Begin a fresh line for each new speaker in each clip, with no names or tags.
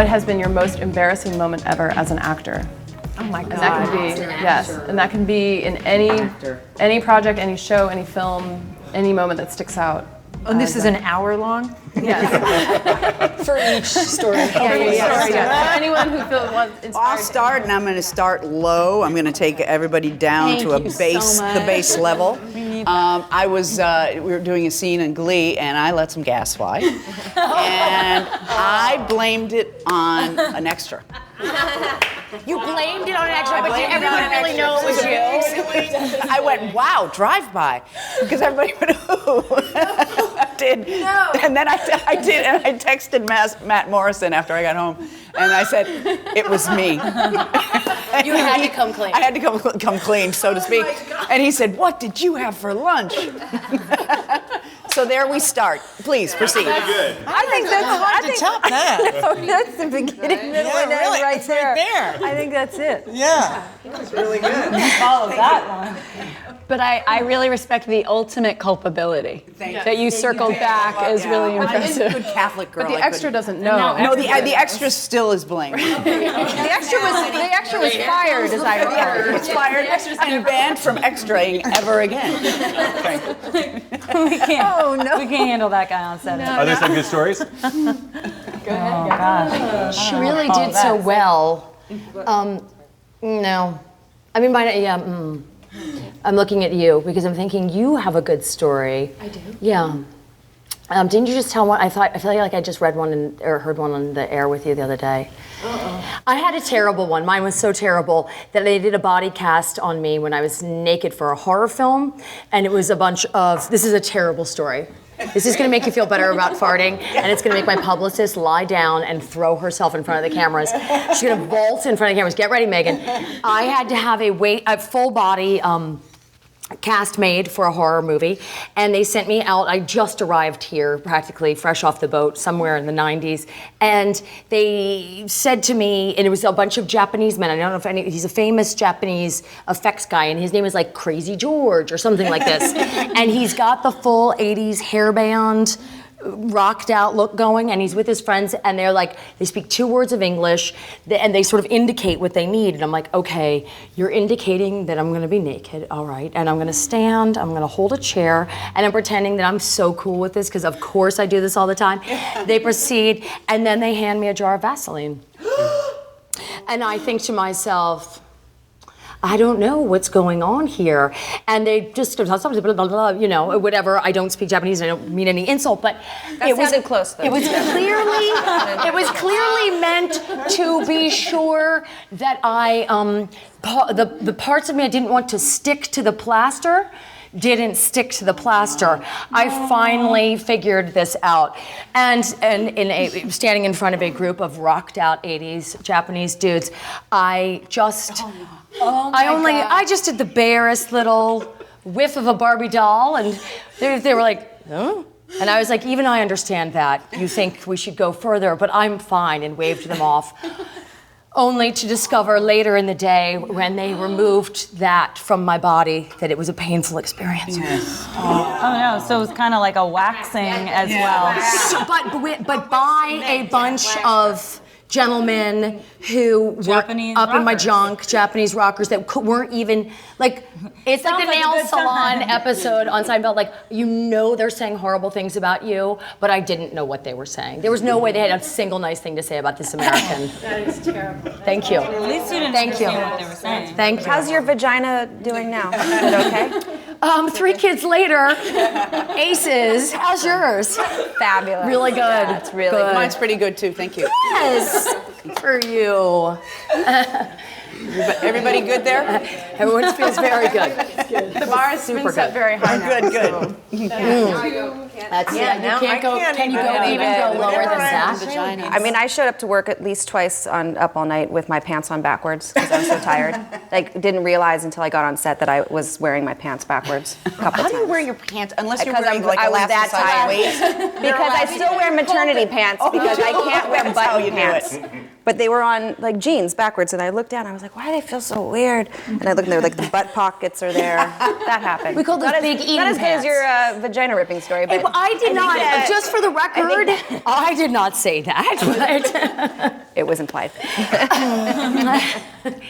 what has been your most embarrassing moment ever as an actor?
Oh my God.
And that can be, yes, and that can be in any project, any show, any film, any moment that sticks out.
And this is an hour long?
Yes.
For each story.
Anyone who feels inspired.
I'll start, and I'm going to start low. I'm going to take everybody down to the base level. We were doing a scene in Glee, and I let some gas fly, and I blamed it on an extra.
You blamed it on an extra, but did everyone really know it was you?
I went, wow, drive-by, because everybody went, ooh. I did. No. And then I did, and I texted Matt Morrison after I got home, and I said, it was me.
You had to come clean.
I had to come clean, so to speak. And he said, what did you have for lunch? So there we start. Please proceed.
Good.
I think that's hard to top that. No, that's the beginning, middle, and end right there. I think that's it.
Yeah. That's really good.
Follow that one. But I really respect the ultimate culpability. That you circled back is really impressive.
Good Catholic girl.
But the extra doesn't know.
No, the extra still is blamed.
The extra was fired, as I recall.
He was fired and banned from extraing ever again.
We can't handle that guy on set.
Are there some good stories?
Go ahead. Oh gosh.
She really did so well. No. I mean, I'm looking at you because I'm thinking you have a good story.
I do?
Yeah. Didn't you just tell one? I feel like I just read one or heard one on the air with you the other day. I had a terrible one. Mine was so terrible that they did a body cast on me when I was naked for a horror film, and it was a bunch of, this is a terrible story. This is gonna make you feel better about farting, and it's gonna make my publicist lie down and throw herself in front of the cameras. She's gonna vault in front of the cameras. Get ready, Megan. I had to have a full body cast made for a horror movie, and they sent me out. I just arrived here practically fresh off the boat somewhere in the 90s, and they said to me, and it was a bunch of Japanese men, I don't know if he's a famous Japanese effects guy, and his name is like Crazy George or something like this, and he's got the full 80s hairband, rocked out look going, and he's with his friends, and they're like, they speak 2 words of English, and they sort of indicate what they need, and I'm like, okay, you're indicating that I'm gonna be naked, all right, and I'm gonna stand, I'm gonna hold a chair, and I'm pretending that I'm so cool with this, because of course I do this all the time. They proceed, and then they hand me a jar of Vaseline. And I think to myself, I don't know what's going on here. And they just, blah, blah, blah, you know, whatever. I don't speak Japanese, I don't mean any insult, but
It was close, though.
It was clearly meant to be sure that the parts of me I didn't want to stick to the plaster didn't stick to the plaster. I finally figured this out. And standing in front of a group of rocked out 80s Japanese dudes, I just did the barest little whiff of a Barbie doll, and they were like, huh? And I was like, even I understand that. You think we should go further, but I'm fine, and waved them off. Only to discover later in the day when they removed that from my body that it was a painful experience.
Yes.
Oh no, so it was kind of like a waxing as well.
But by a bunch of gentlemen who were up in my junk, Japanese rockers that weren't even, like, it's like the nail salon episode on Seinfeld, like, you know they're saying horrible things about you, but I didn't know what they were saying. There was no way they had a single nice thing to say about this American.
That is terrible.
Thank you.
At least you didn't understand what they were saying.
Thank you.
How's your vagina doing now? Is it okay?
3 kids later, aces. How's yours?
Fabulous.
Really good.
Yeah, it's really good.
Mine's pretty good too, thank you.
Yes, for you.
Everybody good there?
Everyone feels very good.
The bar has been set very high now.
Good.
That's you can't go. Can you even go lower than that?
I mean, I showed up to work at least twice on Up All Night with my pants on backwards because I was so tired. Like, didn't realize until I got on set that I was wearing my pants backwards a couple
How
times.
do you wear your pants unless you're
Because
wearing like
I was that
elasticized
tired.
waist?
Because I still wear maternity pants because I can't wear
That's how
button
you do
pants.
it.
But they were on like jeans backwards, and I looked down. I was like, "Why do they feel so weird?" And I looked, and they're like the butt pockets are there. That happened.
We call those
Not
big
as,
eating
Not as good as
pants.
your vagina ripping story, but
I did not. Just for the record,
that-
I did not say that.
it was implied.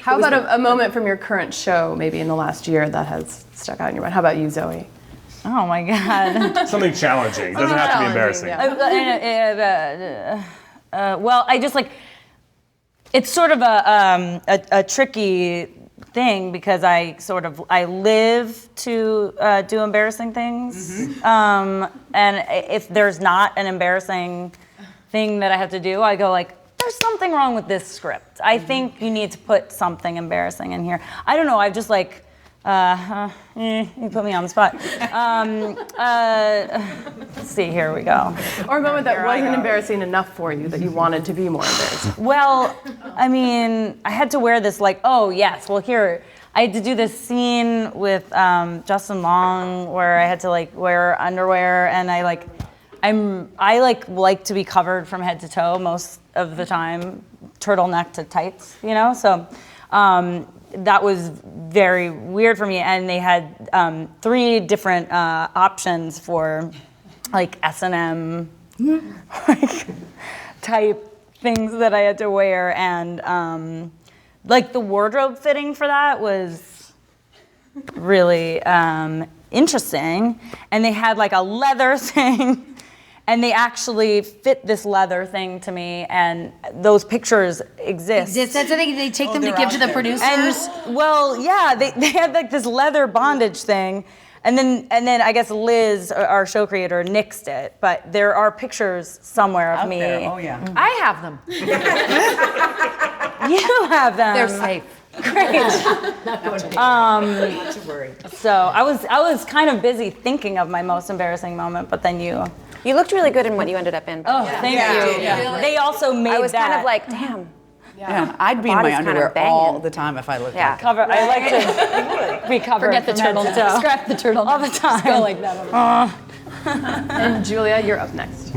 How about a moment from your current show, maybe in the last year, that has stuck out in your mind? How about you, Zoe?
Oh my God.
Something challenging. Doesn't have to be embarrassing.
Yeah.
Well, I just like, it's sort of a tricky thing because I live to do embarrassing things. And if there's not an embarrassing thing that I have to do, I go like, there's something wrong with this script. I think you need to put something embarrassing in here. I don't know, I've just like, you put me on the spot. Let's see, here we go.
Or a moment that wasn't embarrassing enough for you that you wanted to be more embarrassing.
Well, I mean, I had to wear this like, oh yes, well here, I had to do this scene with Justin Long where I had to like wear underwear, and I like to be covered from head to toe most of the time, turtleneck to tights, you know? So that was very weird for me, and they had 3 different options for like S&M like, type things that I had to wear, and like the wardrobe fitting for that was really interesting, and they had like a leather thing. And they actually fit this leather thing to me, and those pictures exist.
That's the thing, they take them to give to the producers?
And, well, yeah, they had like this leather bondage thing, and then I guess Liz, our show creator, nixed it. But there are pictures somewhere of
Out
me.
there. Oh yeah.
I have them.
You have them.
They're safe.
Great.
Not to worry.
So I was kind of busy thinking of my most embarrassing moment, but then you.
You looked really good in what you ended up in.
Oh, thank you.
Yeah.
They also made
I was
that.
kind of like, damn.
Yeah, I'd be in my
Body's kinda
underwear
banging.
all the time if I looked
Yeah.
like it.
cover. I like to be covered.
Forget the
from head to
turtle.
toe.
Scrap the turtle.
All the time.
Just go like that.
And Julia, you're up next.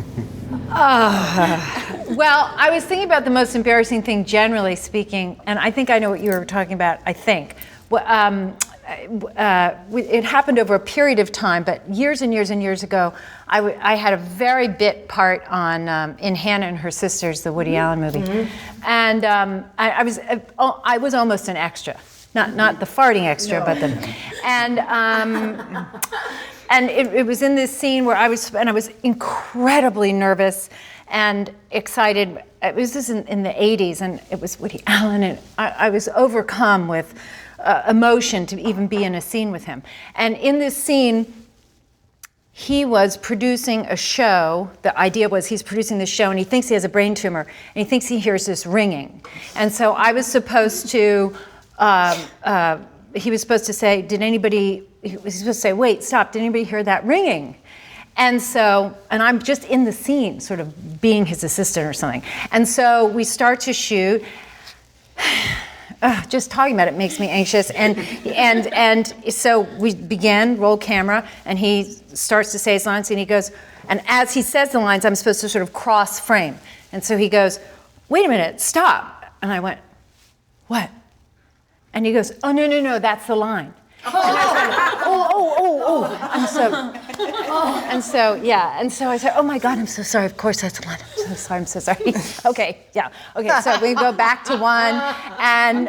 Well, I was thinking about the most embarrassing thing, generally speaking, and I think I know what you were talking about, I think. It happened over a period of time, but years and years and years ago, I had a very bit part on in Hannah and Her Sisters, the Woody Allen movie, and I was almost an extra, not the farting extra, but the, and it was in this scene where I was incredibly nervous and excited. It was this in the 80s, and it was Woody Allen, and I was overcome with emotion to even be in a scene with him. And in this scene, he was producing a show. The idea was he's producing this show, and he thinks he has a brain tumor, and he thinks he hears this ringing. And so I was supposed to, he was supposed to say, he was supposed to say, wait, stop, did anybody hear that ringing? And so, and I'm just in the scene, sort of being his assistant or something. And so we start to shoot. Just talking about it makes me anxious. And so we began, roll camera, and he starts to say his lines, and he goes, and as he says the lines, I'm supposed to sort of cross frame. And so he goes, wait a minute, stop. And I went, what? And he goes, oh, no, that's the line. And so I said, oh my God, I'm so sorry. Of course, that's the line. I'm so sorry. Okay, so we go back to one, and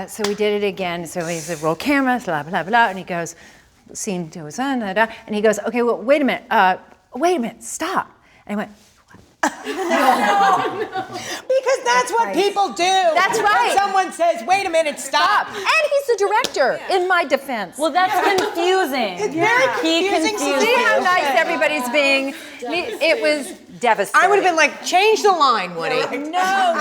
so we did it again. So he said, roll camera, blah, blah, blah, and he goes, scene goes on, blah, blah, and he goes, okay, well, wait a minute, stop. And I went,
Because that's what people do.
That's right.
When someone says, wait a minute, stop.
and he's the director, in my defense.
Well, that's confusing.
It's very
He
confusing.
confused
See how
you.
nice everybody's being? It was devastating.
I would have been like, change the line, Woody.
No.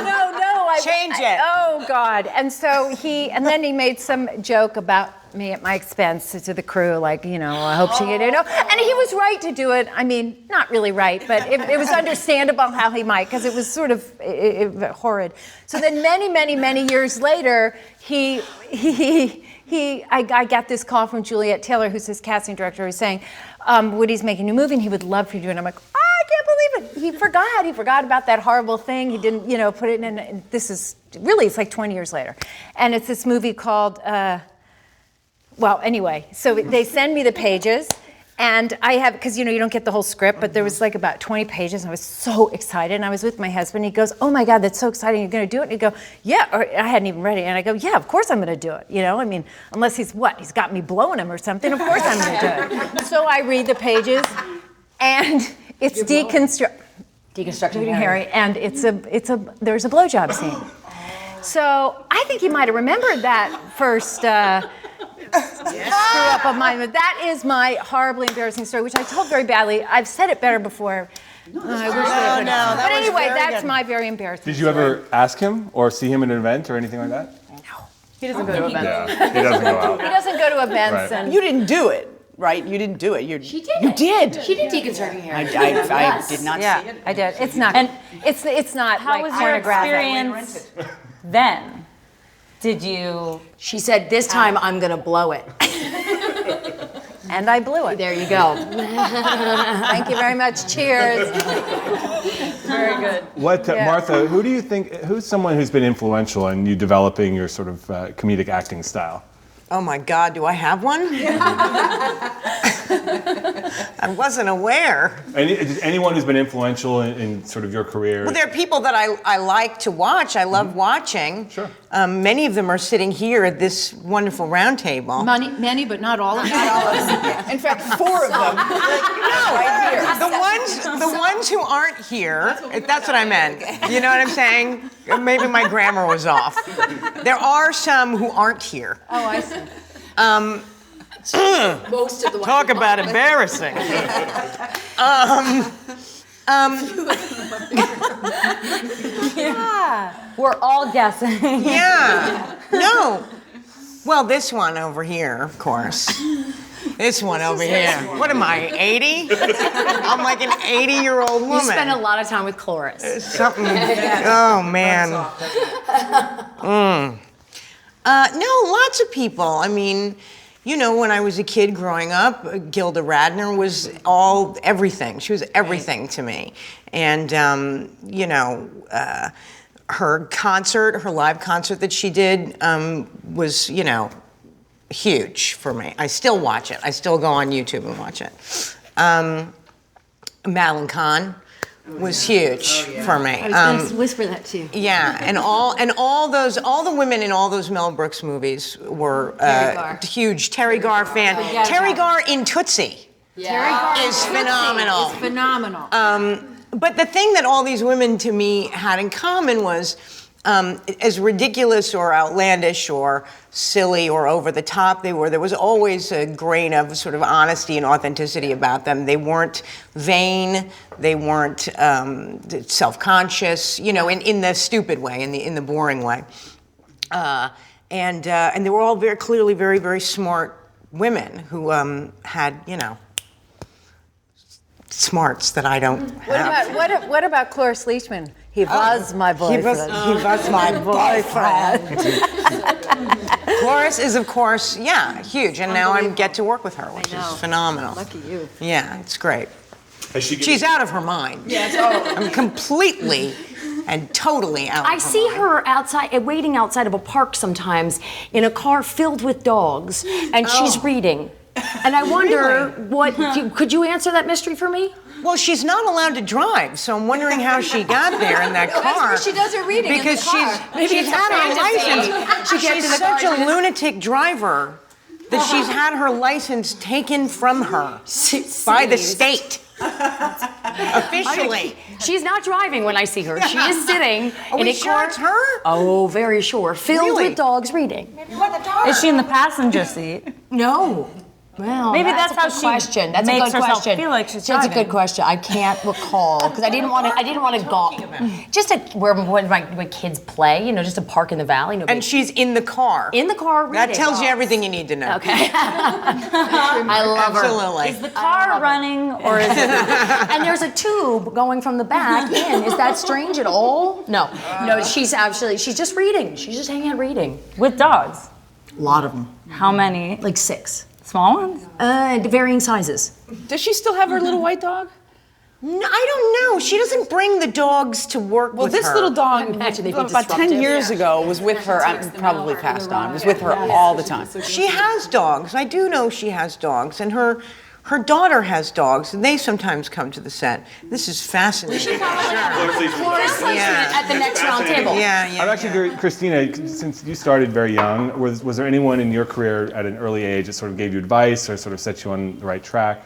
Change it.
Oh God! And so then he made some joke about me at my expense to the crew, like, I hope she get it. And he was right to do it. I mean, not really right, but it was understandable how he might, because it was sort of horrid. So then many years later, I got this call from Juliet Taylor, who's his casting director, who's saying, Woody's making a new movie and he would love for you to do it. And I'm like, I can't believe it. He forgot about that horrible thing. He didn't, put it in. And this is really, it's like 20 years later. And it's this movie called, anyway, so they send me the pages. And I have, because you don't get the whole script, but there was like about 20 pages, and I was so excited. And I was with my husband. He goes, "Oh my God, that's so exciting! You're going to do it?" And he go, "Yeah." Or I hadn't even read it, and I go, "Yeah, of course I'm going to do it." Unless he's got me blowing him or something. Of course I'm going to do it. So I read the pages, and it's deconstructing Harry, and there's a blowjob scene. So I think he might have remembered that first. Screw up of mine, but that is my horribly embarrassing story, which I told very badly. I've said it better before. I wish I could. But anyway, that's my very embarrassing
Did you ever ask him or see him at an event or anything like that?
No.
He doesn't go to events.
Yeah, he doesn't go out.
He doesn't go to events.
Right.
And
You didn't do it, right? You didn't do it.
She did.
You did.
She did deconstructing hair.
I did not see it.
I did. It's not.
And
it's not
How
like
was your
pornographic.
experience then? Did you?
She said, "This time I'm gonna blow it."
And I blew it.
There you go.
Thank you very much. Cheers.
Very good.
Martha, who do you think, who's someone who's been influential in you developing your sort of comedic acting style?
Oh my God, do I have one? I wasn't aware.
Anyone who's been influential in sort of your career?
Well, there are people that I like to watch. I love watching.
Sure.
Many of them are sitting here at this wonderful round table.
Many, but not all of them.
In fact, 4 of them. Right here.
The ones who aren't here, that's what I meant. You know what I'm saying? Maybe my grammar was off. There are some who aren't here.
Oh, I see.
Most of the
Talk about embarrassing.
We're all guessing.
Yeah. No. Well, this one over here, of course. This one over here. What am I, 80? I'm like an 80-year-old woman.
You spend a lot of time with Cloris.
Something. Oh, man. No, lots of people. I mean, when I was a kid growing up, Gilda Radner was everything. She was everything to me. And, her live concert that she did was, huge for me. I still watch it. I still go on YouTube and watch it. Madeline Kahn was huge for me.
I was going to whisper that too.
Yeah, and all the women in all those Mel Brooks movies were huge Terry Garr fan. Terry Garr in Tootsie is phenomenal.
It's phenomenal.
But the thing that all these women to me had in common was, as ridiculous or outlandish or silly or over the top they were, there was always a grain of sort of honesty and authenticity about them. They weren't vain, they weren't self-conscious, in the stupid way, in the boring way. And they were all very clearly very, very smart women who had, smarts that I don't have.
What about Cloris Leachman? He was my boyfriend.
He was my boyfriend. Cloris is, of course, huge, and now I get to work with her, which is phenomenal.
Lucky you.
Yeah, it's great.
She's
She's out of her mind. I'm completely and totally out of her
I see
mind.
her waiting outside of a park sometimes in a car filled with dogs, and she's reading. And I wonder, could you answer that mystery for me?
Well, she's not allowed to drive, so I'm wondering how she got there in that car.
That's where she does her reading
because
in the car.
she's had her license. She's such a lunatic driver that she's had her license taken from her by the state. Officially.
She's not driving when I see her. She is sitting
Are
in
we
a
sure
car.
it's her?
Oh, very sure. Filled
Really?
with dogs reading.
Is she in the passenger seat?
No. Well,
Maybe that's
a
how
good
she
question. That's
makes
a good
herself
question.
feel like she's
That's a
driving.
good question. I can't recall because I didn't want to go. Just where my kids play, just to park in the valley.
And she's in the car.
in the car reading.
That tells you everything you need to know.
Okay. I love her.
Absolutely.
Is the car running or is it?
And there's a tube going from the back in. Is that strange at all? No. No, she's just reading. She's just hanging out reading.
With dogs?
A lot of them.
How many?
Like 6.
Small ones?
Varying sizes.
Does she still have her little white dog?
No, I don't know. She doesn't bring the dogs to work
Well,
with
this
her.
little dog,
Imagine they'd be
about 10
disruptive.
years ago, was with her. I'm probably passed on. Was with her all the time.
She has dogs. I do know she has dogs, and her daughter has dogs, and they sometimes come to the set. This is fascinating.
At the next Roundtable.
Yeah.
I'm actually curious, Christina, since you started very young, was there anyone in your career at an early age that sort of gave you advice or sort of set you on the right track?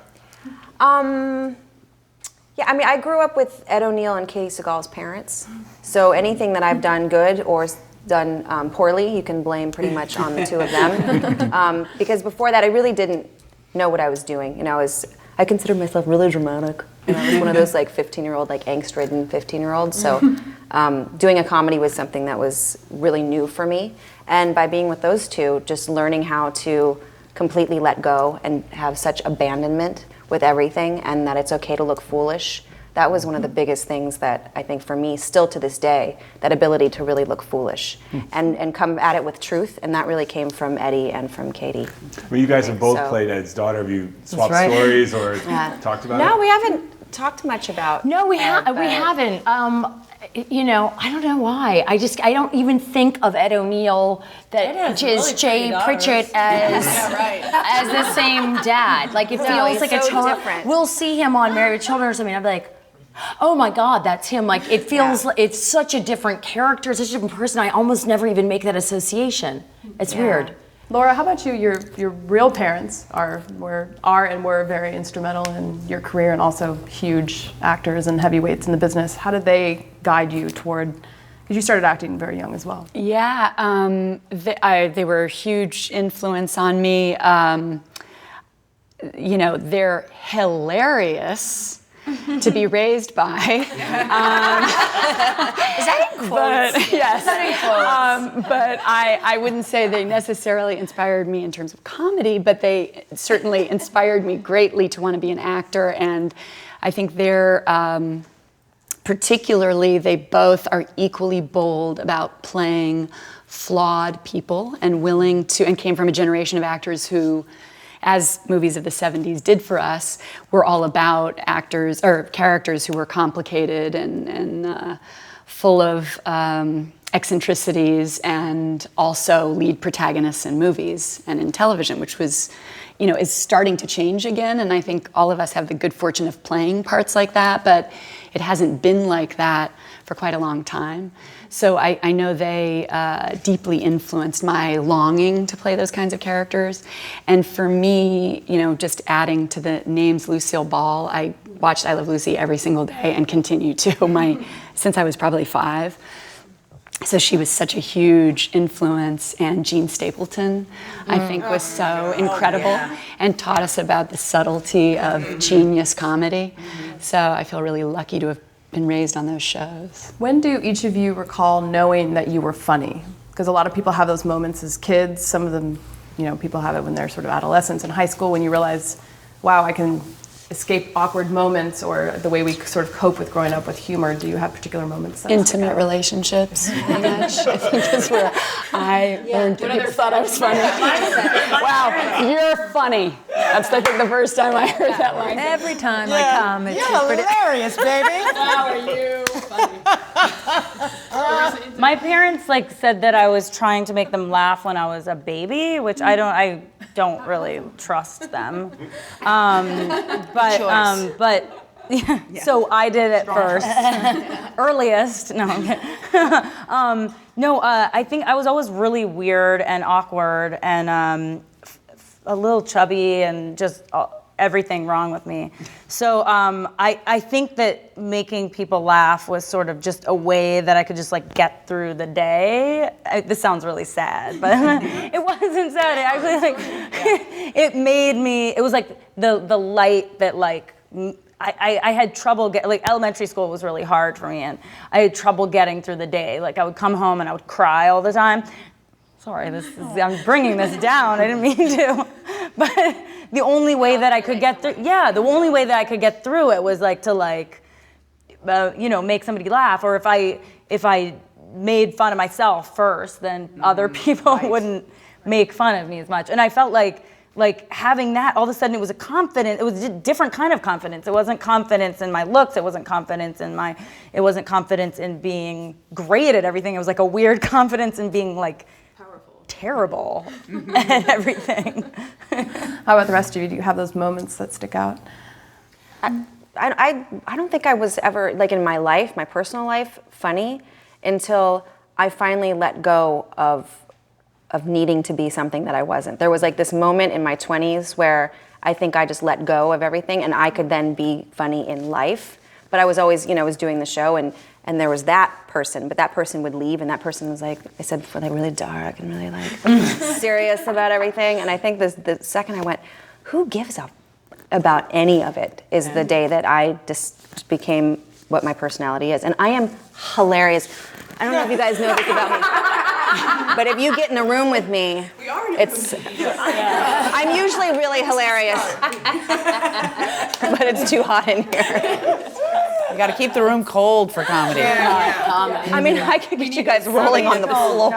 Yeah, I mean, I grew up with Ed O'Neill and Katie Seagal's parents. So anything that I've done good or done poorly, you can blame pretty much on the two of them. Because before that, I really didn't know what I was doing. You know, I considered myself really dramatic. You know, I was one of those like 15-year-old, like angst-ridden 15-year-olds. So doing a comedy was something that was really new for me. And by being with those two, just learning how to completely let go and have such abandonment with everything, and that it's okay to look foolish. That was one of the biggest things that I think for me, still to this day, that ability to really look foolish and come at it with truth. And that really came from Eddie and from Katie.
Well, you guys have both
So-
played Ed's daughter. Have you swapped
right.
stories or talked about it?
No, we haven't talked much about
No, we
Ed, but-
haven't. You know, I don't know why. I don't even think of Ed O'Neill that is Jay Pritchett as the same dad. Like it feels
he's
like
so
a total.
different.
We'll see him on Married with Children or something. I'm like, oh my God, that's him. Like it feels like it's such a different character, such a different person. I almost never even make that association. It's weird.
Laura, how about you? Your real parents were very instrumental in your career and also huge actors and heavyweights in the business. How did they guide you toward? Because you started acting very young as well.
Yeah, they were a huge influence on me. You know, they're hilarious to be raised by.
Is that in quotes?
But, yes. But I wouldn't say they necessarily inspired me in terms of comedy, but they certainly inspired me greatly to want to be an actor. And I think they're, particularly, they both are equally bold about playing flawed people and willing to, and came from a generation of actors who, as movies of the 70s did for us, were all about actors or characters who were complicated and full of eccentricities, and also lead protagonists in movies and in television, which was, you know, is starting to change again. And I think all of us have the good fortune of playing parts like that, but it hasn't been like that for quite a long time. So I know they deeply influenced my longing to play those kinds of characters. And for me, you know, just adding to the names, Lucille Ball, I watched I Love Lucy every single day and continue to since I was probably 5. So she was such a huge influence, and Jean Stapleton, I think, was so incredible and taught us about the subtlety of genius comedy. So I feel really lucky to have been raised on those shows.
When do each of you recall knowing that you were funny? Because a lot of people have those moments as kids. Some of them, you know, people have it when they're sort of adolescents in high school, when you realize, wow, I can escape awkward moments, or the way we sort of cope with growing up with humor. Do you have particular moments?
Intimate relationships, very much. I think is where I learned that people thought I was funny. Wow, you're funny. That's, I think, the first time I heard that line.
Every time I come, it's
You're hilarious, baby.
How are you?
My parents said that I was trying to make them laugh when I was a baby, which I don't really trust them. So I did it first, earliest. No, I'm kidding. I think I was always really weird and awkward and a little chubby and just everything wrong with me. So I think that making people laugh was sort of just a way that I could just get through the day. This sounds really sad, but it wasn't sad. It actually it made me. It was the light that I had trouble elementary school was really hard for me, and I had trouble getting through the day. I would come home and I would cry all the time. Sorry, I'm bringing this down. I didn't mean to, but the only way that I could get through, it was to make somebody laugh, or if I made fun of myself first, then other people wouldn't make fun of me as much. And I felt like like having that, all of a sudden it was a different kind of confidence. It wasn't confidence in my looks. It wasn't confidence in being great at everything. It was like a weird confidence in being like terrible at everything.
How about the rest of you? Do you have those moments that stick out?
I don't think I was ever, like in my life, my personal life, funny until I finally let go of needing to be something that I wasn't. There was like this moment in my 20s where I think I just let go of everything and I could then be funny in life. But I was always, I was doing the show and there was that person, but that person would leave and that person was like, I said, like really dark and really like serious about everything. And I think the second I went, who gives up about any of it is the day that I just became what my personality is. And I am hilarious. I don't know if you guys know this about me, but if you get in a room with me, I'm usually really hilarious, but it's too hot in here.
You got to keep the room cold for comedy.
I mean, I could get you guys rolling on the floor.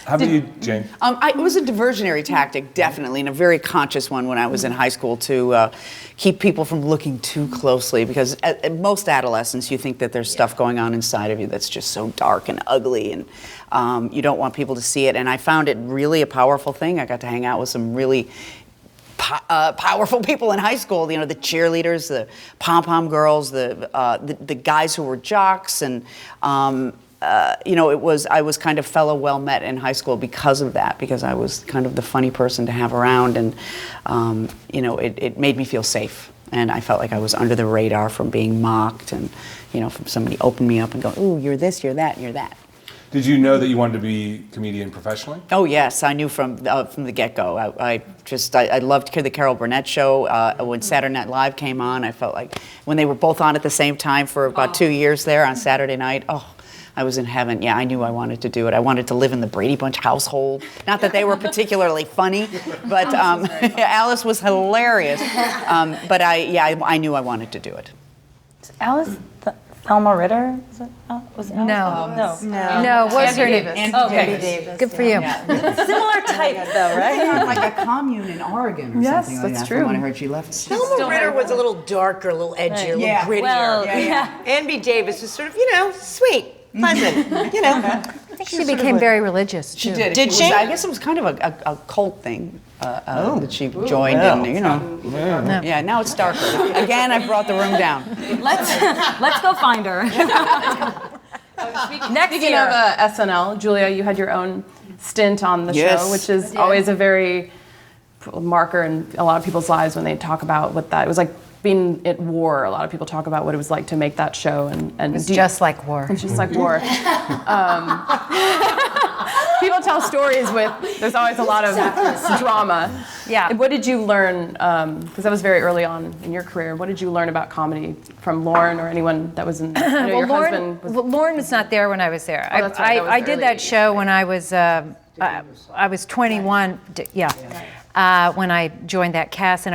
How about you, Jane?
It was a diversionary tactic, definitely, and a very conscious one when I was in high school to keep people from looking too closely, because at most adolescents, you think that there's stuff going on inside of you that's just so dark and ugly, and you don't want people to see it. And I found it really a powerful thing. I got to hang out with some really powerful people in high school, the cheerleaders, the pom-pom girls, the guys who were jocks, and I was kind of fellow well met in high school because of that, because I was kind of the funny person to have around, and it made me feel safe, and I felt like I was under the radar from being mocked, and from somebody opening me up and going, ooh, you're this, you're that, you're that.
Did you know that you wanted to be a comedian professionally?
Oh yes, I knew from the get-go. I loved the Carol Burnett show. When Saturday Night Live came on, I felt like when they were both on at the same time for about 2 years there on Saturday night, I was in heaven. Yeah, I knew I wanted to do it. I wanted to live in the Brady Bunch household. Not that they were particularly funny, but Alice was hilarious. But I knew I wanted to do it.
Alice Thelma Ritter? Was it Alice?
No, what's her name?
Okay.
Davis. Good for you.
Similar type though, right?
Like a commune in Oregon or something like
that's
that.
true.
From when I heard she left.
Thelma Ritter was a little darker, a little edgier, a little grittier.
Well, yeah.
Ann B. Davis was sort of, sweet, pleasant,
She became very religious, too.
She did.
Did she?
I guess it was kind of a cult thing that she joined, and yeah. Now it's darker. Again, I brought the room down.
Let's go find her. Next
Speaking
year.
of SNL, Julia, you had your own stint on the
Yes.
show, which is always a very marker in a lot of people's lives when they talk about what that, it was like being at war. A lot of people talk about what it was like to make that show, and
It's just like war.
it's just like war. People tell stories there's always a lot of drama.
Yeah.
What did you learn, because that was very early on in your career, what did you learn about comedy from Lauren or anyone that was in, your husband was...
Lauren was not there when I was there.
Oh, that's right. That was
I
the
did
early
that
days.
show when I was 21, when I joined that cast, and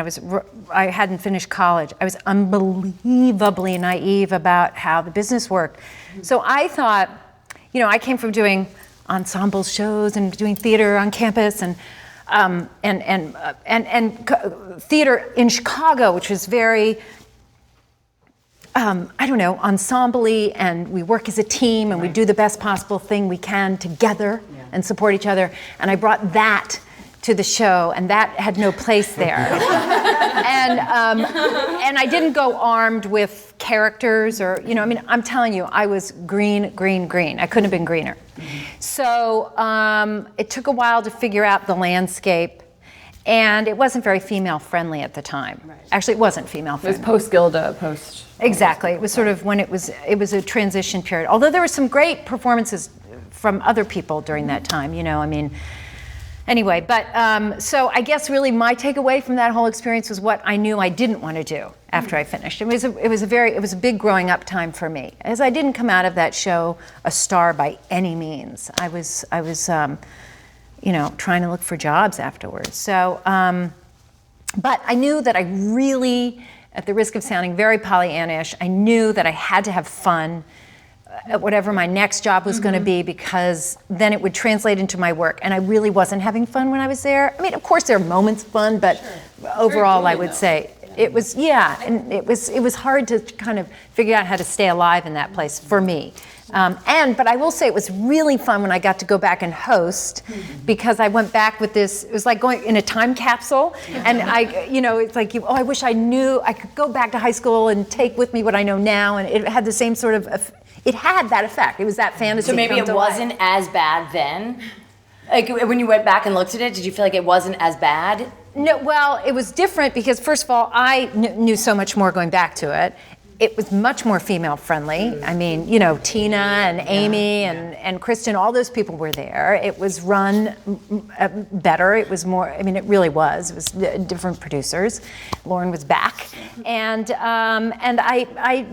I hadn't finished college. I was unbelievably naive about how the business worked. So I thought, I came from doing ensemble shows and doing theater on campus and theater in Chicago, which was very, ensemble-y, and we work as a team and we do the best possible thing we can together and support each other. And I brought that to the show, and that had no place there. And I didn't go armed with characters or, I'm telling you, I was green. I couldn't have been greener. So it took a while to figure out the landscape, and it wasn't very female-friendly at the time. Right. Actually, it wasn't female-friendly.
It was post-Gilda, post...
Exactly. It was sort of when it was a transition period. Although there were some great performances from other people during that time, Anyway, but so I guess really my takeaway from that whole experience was what I knew I didn't want to do after I finished. It was a big growing up time for me, as I didn't come out of that show a star by any means. I was trying to look for jobs afterwards. So, but I knew that I really, at the risk of sounding very Pollyannish, I knew that I had to have fun. whatever my next job was going to be, because then it would translate into my work. And I really wasn't having fun when I was there. I mean, of course, there are moments of fun, but overall, I would say it was, and it was hard to kind of figure out how to stay alive in that place for me. But I will say it was really fun when I got to go back and host, because I went back with this, it was like going in a time capsule, and it's like, I wish I knew, I could go back to high school and take with me what I know now, and it had the same sort of, it had that effect. It was that fantasy.
So maybe it wasn't as bad then? Like when you went back and looked at it, did you feel like it wasn't as bad?
No, well, it was different because, first of all, I knew so much more going back to it. It was much more female friendly. I mean, Tina and Amy and Kristen, all those people were there. It was run better. It was more, it really was. It was different producers. Lauren was back. And I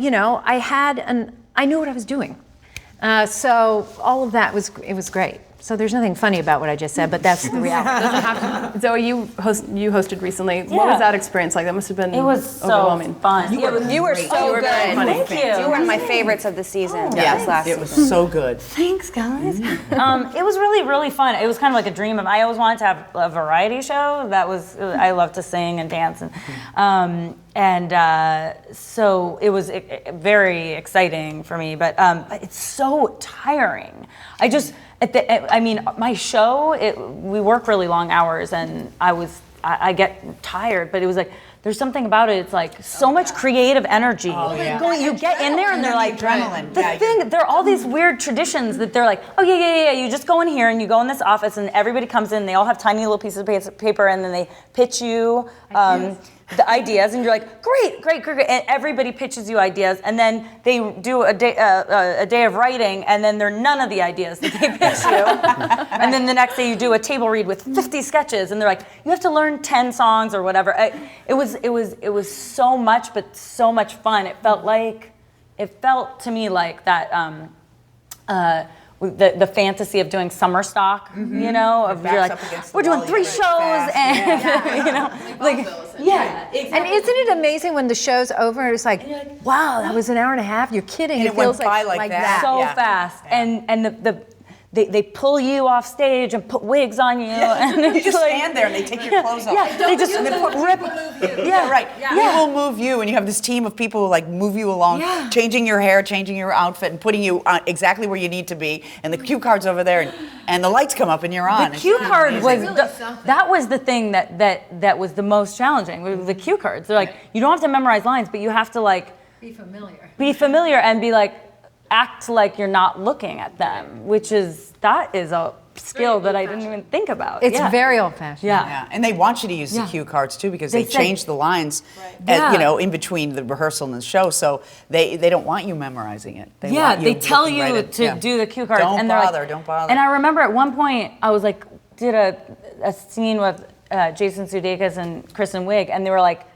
knew what I was doing. So all of that it was great. So there's nothing funny about what I just said, but that's the reality.
Zoe, you hosted recently. What was that experience like? That must have been overwhelming.
So fun.
You were so good.
Thank you.
You were one of my favorites of the season.
It was so good.
Thanks, guys. It was really, really fun. It was kind of like a dream. I always wanted to have a variety show. I love to sing and dance, so it was very exciting for me. But it's so tiring. My show, we work really long hours, and I get tired, but it was like, there's something about it. It's like so much creative energy. You get in there, and they're like,
adrenaline.
There are all these weird traditions that they're like, you just go in here and you go in this office, and everybody comes in. They all have tiny little pieces of paper, and then they pitch you the ideas, and you're like, great, and everybody pitches you ideas, and then they do a day of writing, and then there are none of the ideas that they pitch you, and then the next day you do a table read with 50 sketches, and they're like, you have to learn 10 songs or whatever. It was so much, but so much fun. It felt to me like that. The fantasy of doing summer stock, of you're like, we're doing 3 shows, and
And isn't it amazing when the show's over and it's like, wow, that was an hour and a half? You're kidding.
And
it feels
went by like that.
so fast, and they pull you off stage and put wigs on you, and
You just stand there and they take your clothes off.
they just rip.
Yeah, right. We will move you, and you have this team of people who like move you along, changing your hair, changing your outfit, and putting you exactly where you need to be. And the cue card's over there, and the lights come up, and you're on.
The cue card that was the thing that was the most challenging. Was the cue cards. They're like, you don't have to memorize lines, but you have to like
be familiar.
Be familiar and be like, act like you're not looking at them, that is a skill that I didn't even think about.
It's very old-fashioned.
Yeah, and they want you to use the cue cards too, because they change the lines, in between the rehearsal and the show. So they don't want you memorizing it.
They tell you to do the cue cards.
Don't bother.
And I remember at one point I was like, did a scene with Jason Sudeikis and Kristen Wiig, and they were like,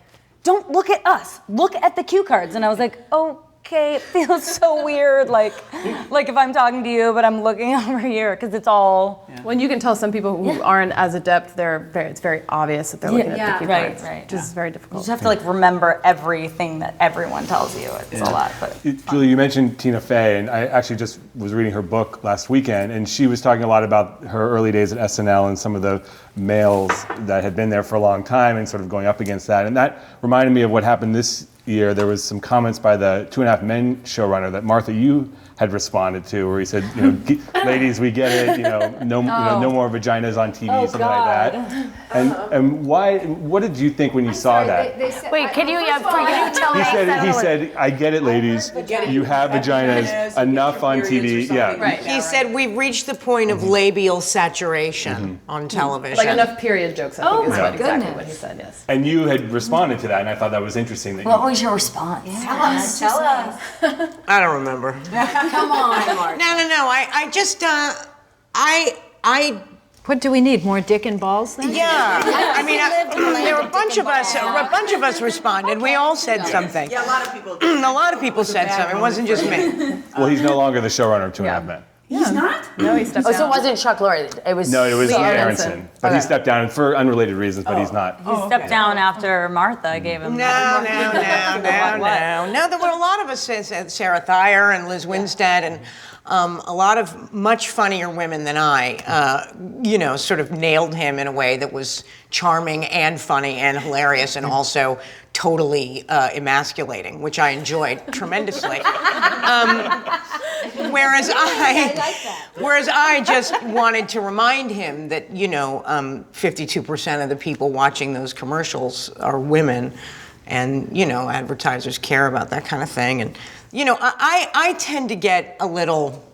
don't look at us, look at the cue cards. And I was like, okay, it feels so weird, like if I'm talking to you, but I'm looking over here, because it's all...
When you can tell some people who aren't as adept, it's very obvious that they're looking at the cue cards, which is very difficult.
You just have to remember everything that everyone tells you. It's a lot. But
Julie, you mentioned Tina Fey, and I actually just was reading her book last weekend, and she was talking a lot about her early days at SNL and some of the males that had been there for a long time and sort of going up against that. And that reminded me of what happened this year. There was some comments by the 2.5 Men showrunner that Martha, you had responded to, where he said, ladies, we get it, no more vaginas on TV, something like that. And why? What did you think when you saw that?
Wait, can you tell me?
He said, I get it, ladies. You have vaginas enough on TV.
He said we've reached the point of labial saturation on television.
Like enough period jokes, I think is exactly what he said, yes.
And you had responded to that, and I thought that was interesting.
What was your response?
Tell us.
I don't remember.
Come on, Mark.
No. I just, I.
What do we need? More dick and balls then?
Yeah. There were a bunch of us. A bunch of us responded. We all said something.
Yeah, a lot of people did.
A lot of people said something. It wasn't just me.
Well, he's no longer the showrunner of 2.5 Men.
He's not?
No, he stepped
Oh,
down.
so it wasn't Chuck Lorre. It was
No, it was
Lee
Aronson.
Aronson.
But he
Okay.
stepped down for unrelated reasons, but he's not.
He stepped down after Martha gave him.
No. There were a lot of us, Sarah Thayer and Liz Winstead, and a lot of much funnier women than I, sort of nailed him in a way that was charming and funny and hilarious and also totally emasculating, which I enjoyed tremendously. Whereas I just wanted to remind him that 52% of the people watching those commercials are women, and advertisers care about that kind of thing, and I tend to get a little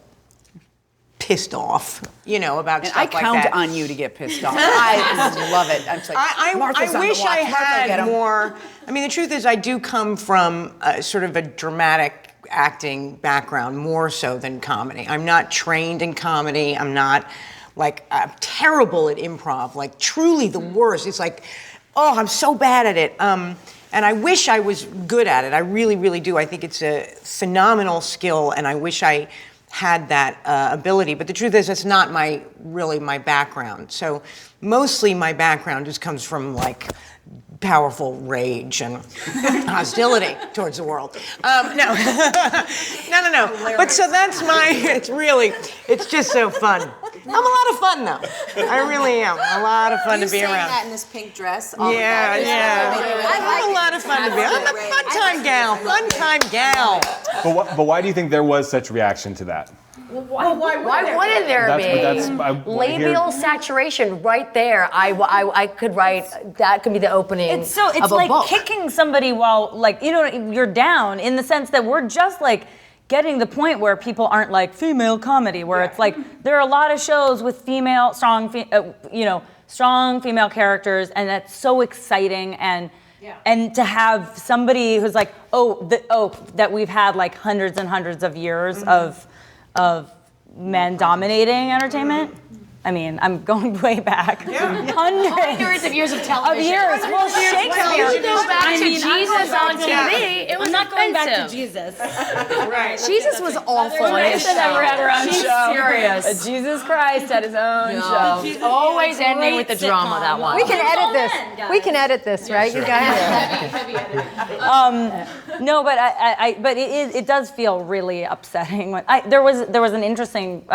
pissed off, about stuff
I
like that.
count on you to get pissed off. I love it. I'm just like,
I
Martha's on the
wish
watch.
I
Martha, get
had
'em.
more. I mean, the truth is, I do come from sort of a dramatic acting background more so than comedy. I'm not trained in comedy. I'm not I'm terrible at improv, like truly the worst. It's like, oh, I'm so bad at it. And I wish I was good at it. I really, really do. I think it's a phenomenal skill, and I wish I had that ability. But the truth is, it's not really my background. So mostly my background just comes from powerful rage and hostility towards the world. No. But so that's it's just so fun. I'm a lot of fun, though. I really am. A lot of fun to be around.
that in this pink dress.
Yeah. I'm a lot of fun to be. I'm a fun-time gal.
But why do you think there was such reaction to that?
Why wouldn't there be? Labial saturation right there. I could write, that could be the opening
It's
of a
like
book.
kicking somebody while you're down, in the sense that we're just getting the point where people aren't female comedy, where it's there are a lot of shows with strong female characters, and that's so exciting, and to have somebody who's that we've had hundreds and hundreds of years of men dominating entertainment. I mean, I'm going way back. Hundreds
of years of television.
Well, Shakespeare.
You go back to Jesus on
Yeah.
TV. It was
I'm not going back to
offensive.
Jesus.
Right.
Jesus was awful on his show.
Never had her own
She's
show.
serious.
Jesus Christ had his own show.
Always ending with the
Great
drama,
sitcom.
that one.
We can edit this.
guys.
We can edit this, right, you guys?
No, but but it does feel really upsetting. There was an interesting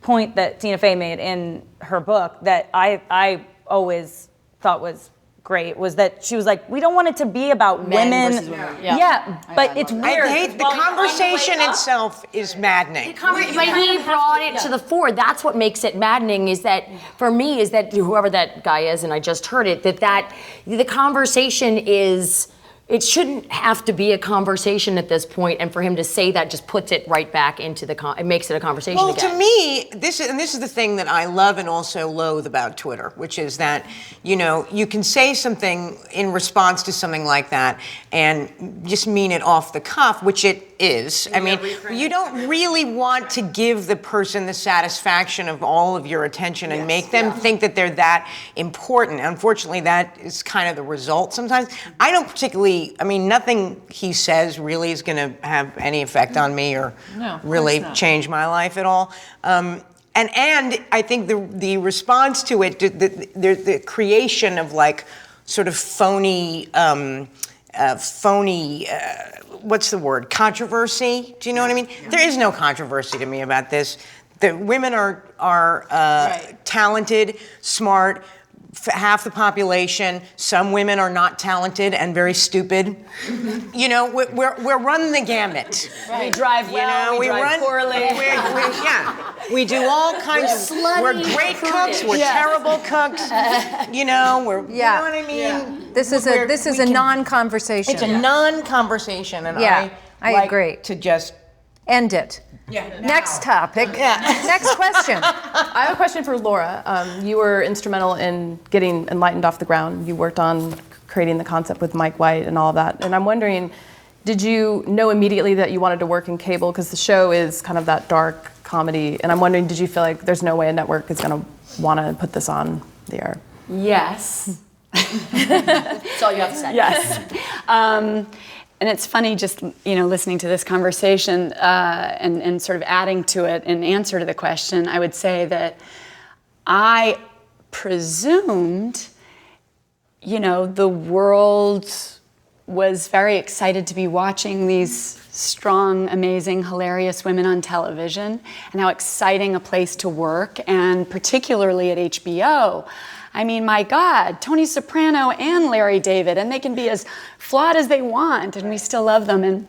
point that Tina Fey made in her book that I always thought was great, was that she was like, we don't want it to be about
Men
women.
versus women.
Yeah, but it's weird.
I hate the conversation itself is maddening.
But he brought it to the fore. That's what makes it maddening, is that, for me, is that whoever that guy is, and I just heard it, that the conversation is, it shouldn't have to be a conversation at this point, and for him to say that just puts it right back into it makes it a conversation
Well,
again.
to me, this is the thing that I love and also loathe about Twitter, which is that, you can say something in response to something like that and just mean it off the cuff, which it is. I mean, you don't really want to give the person the satisfaction of all of your attention and make them think that they're that important. Unfortunately, that is kind of the result sometimes. I don't particularly, nothing he says really is going to have any effect on me or really change my life at all. And I think the response to it, the creation of sort of phony, what's the word? Controversy? Do you know what I mean? Yeah. There is no controversy to me about this. The women are talented, smart, half the population. Some women are not talented and very stupid. We're running the gamut.
We drive well, we drive poorly.
We do all kinds of. We're great cooks. We're terrible cooks. You know what I mean?
Yeah. This is a non-conversation.
It's a non-conversation, and
I
like
agree.
to just
End it.
Yeah.
Next topic. Next question.
I have a question for Laura. You were instrumental in getting Enlightened off the ground. You worked on creating the concept with Mike White and all of that. And I'm wondering, did you know immediately that you wanted to work in cable? Because the show is kind of that dark comedy. And I'm wondering, did you feel like there's no way a network is going to want to put this on the air?
Yes. That's all you have to say.
Yes. and it's funny just, listening to this conversation and sort of adding to it in answer to the question, I would say that I presumed, the world was very excited to be watching these strong, amazing, hilarious women on television, and how exciting a place to work, and particularly at HBO. I mean, my God, Tony Soprano and Larry David, and they can be as flawed as they want, and we still love them. And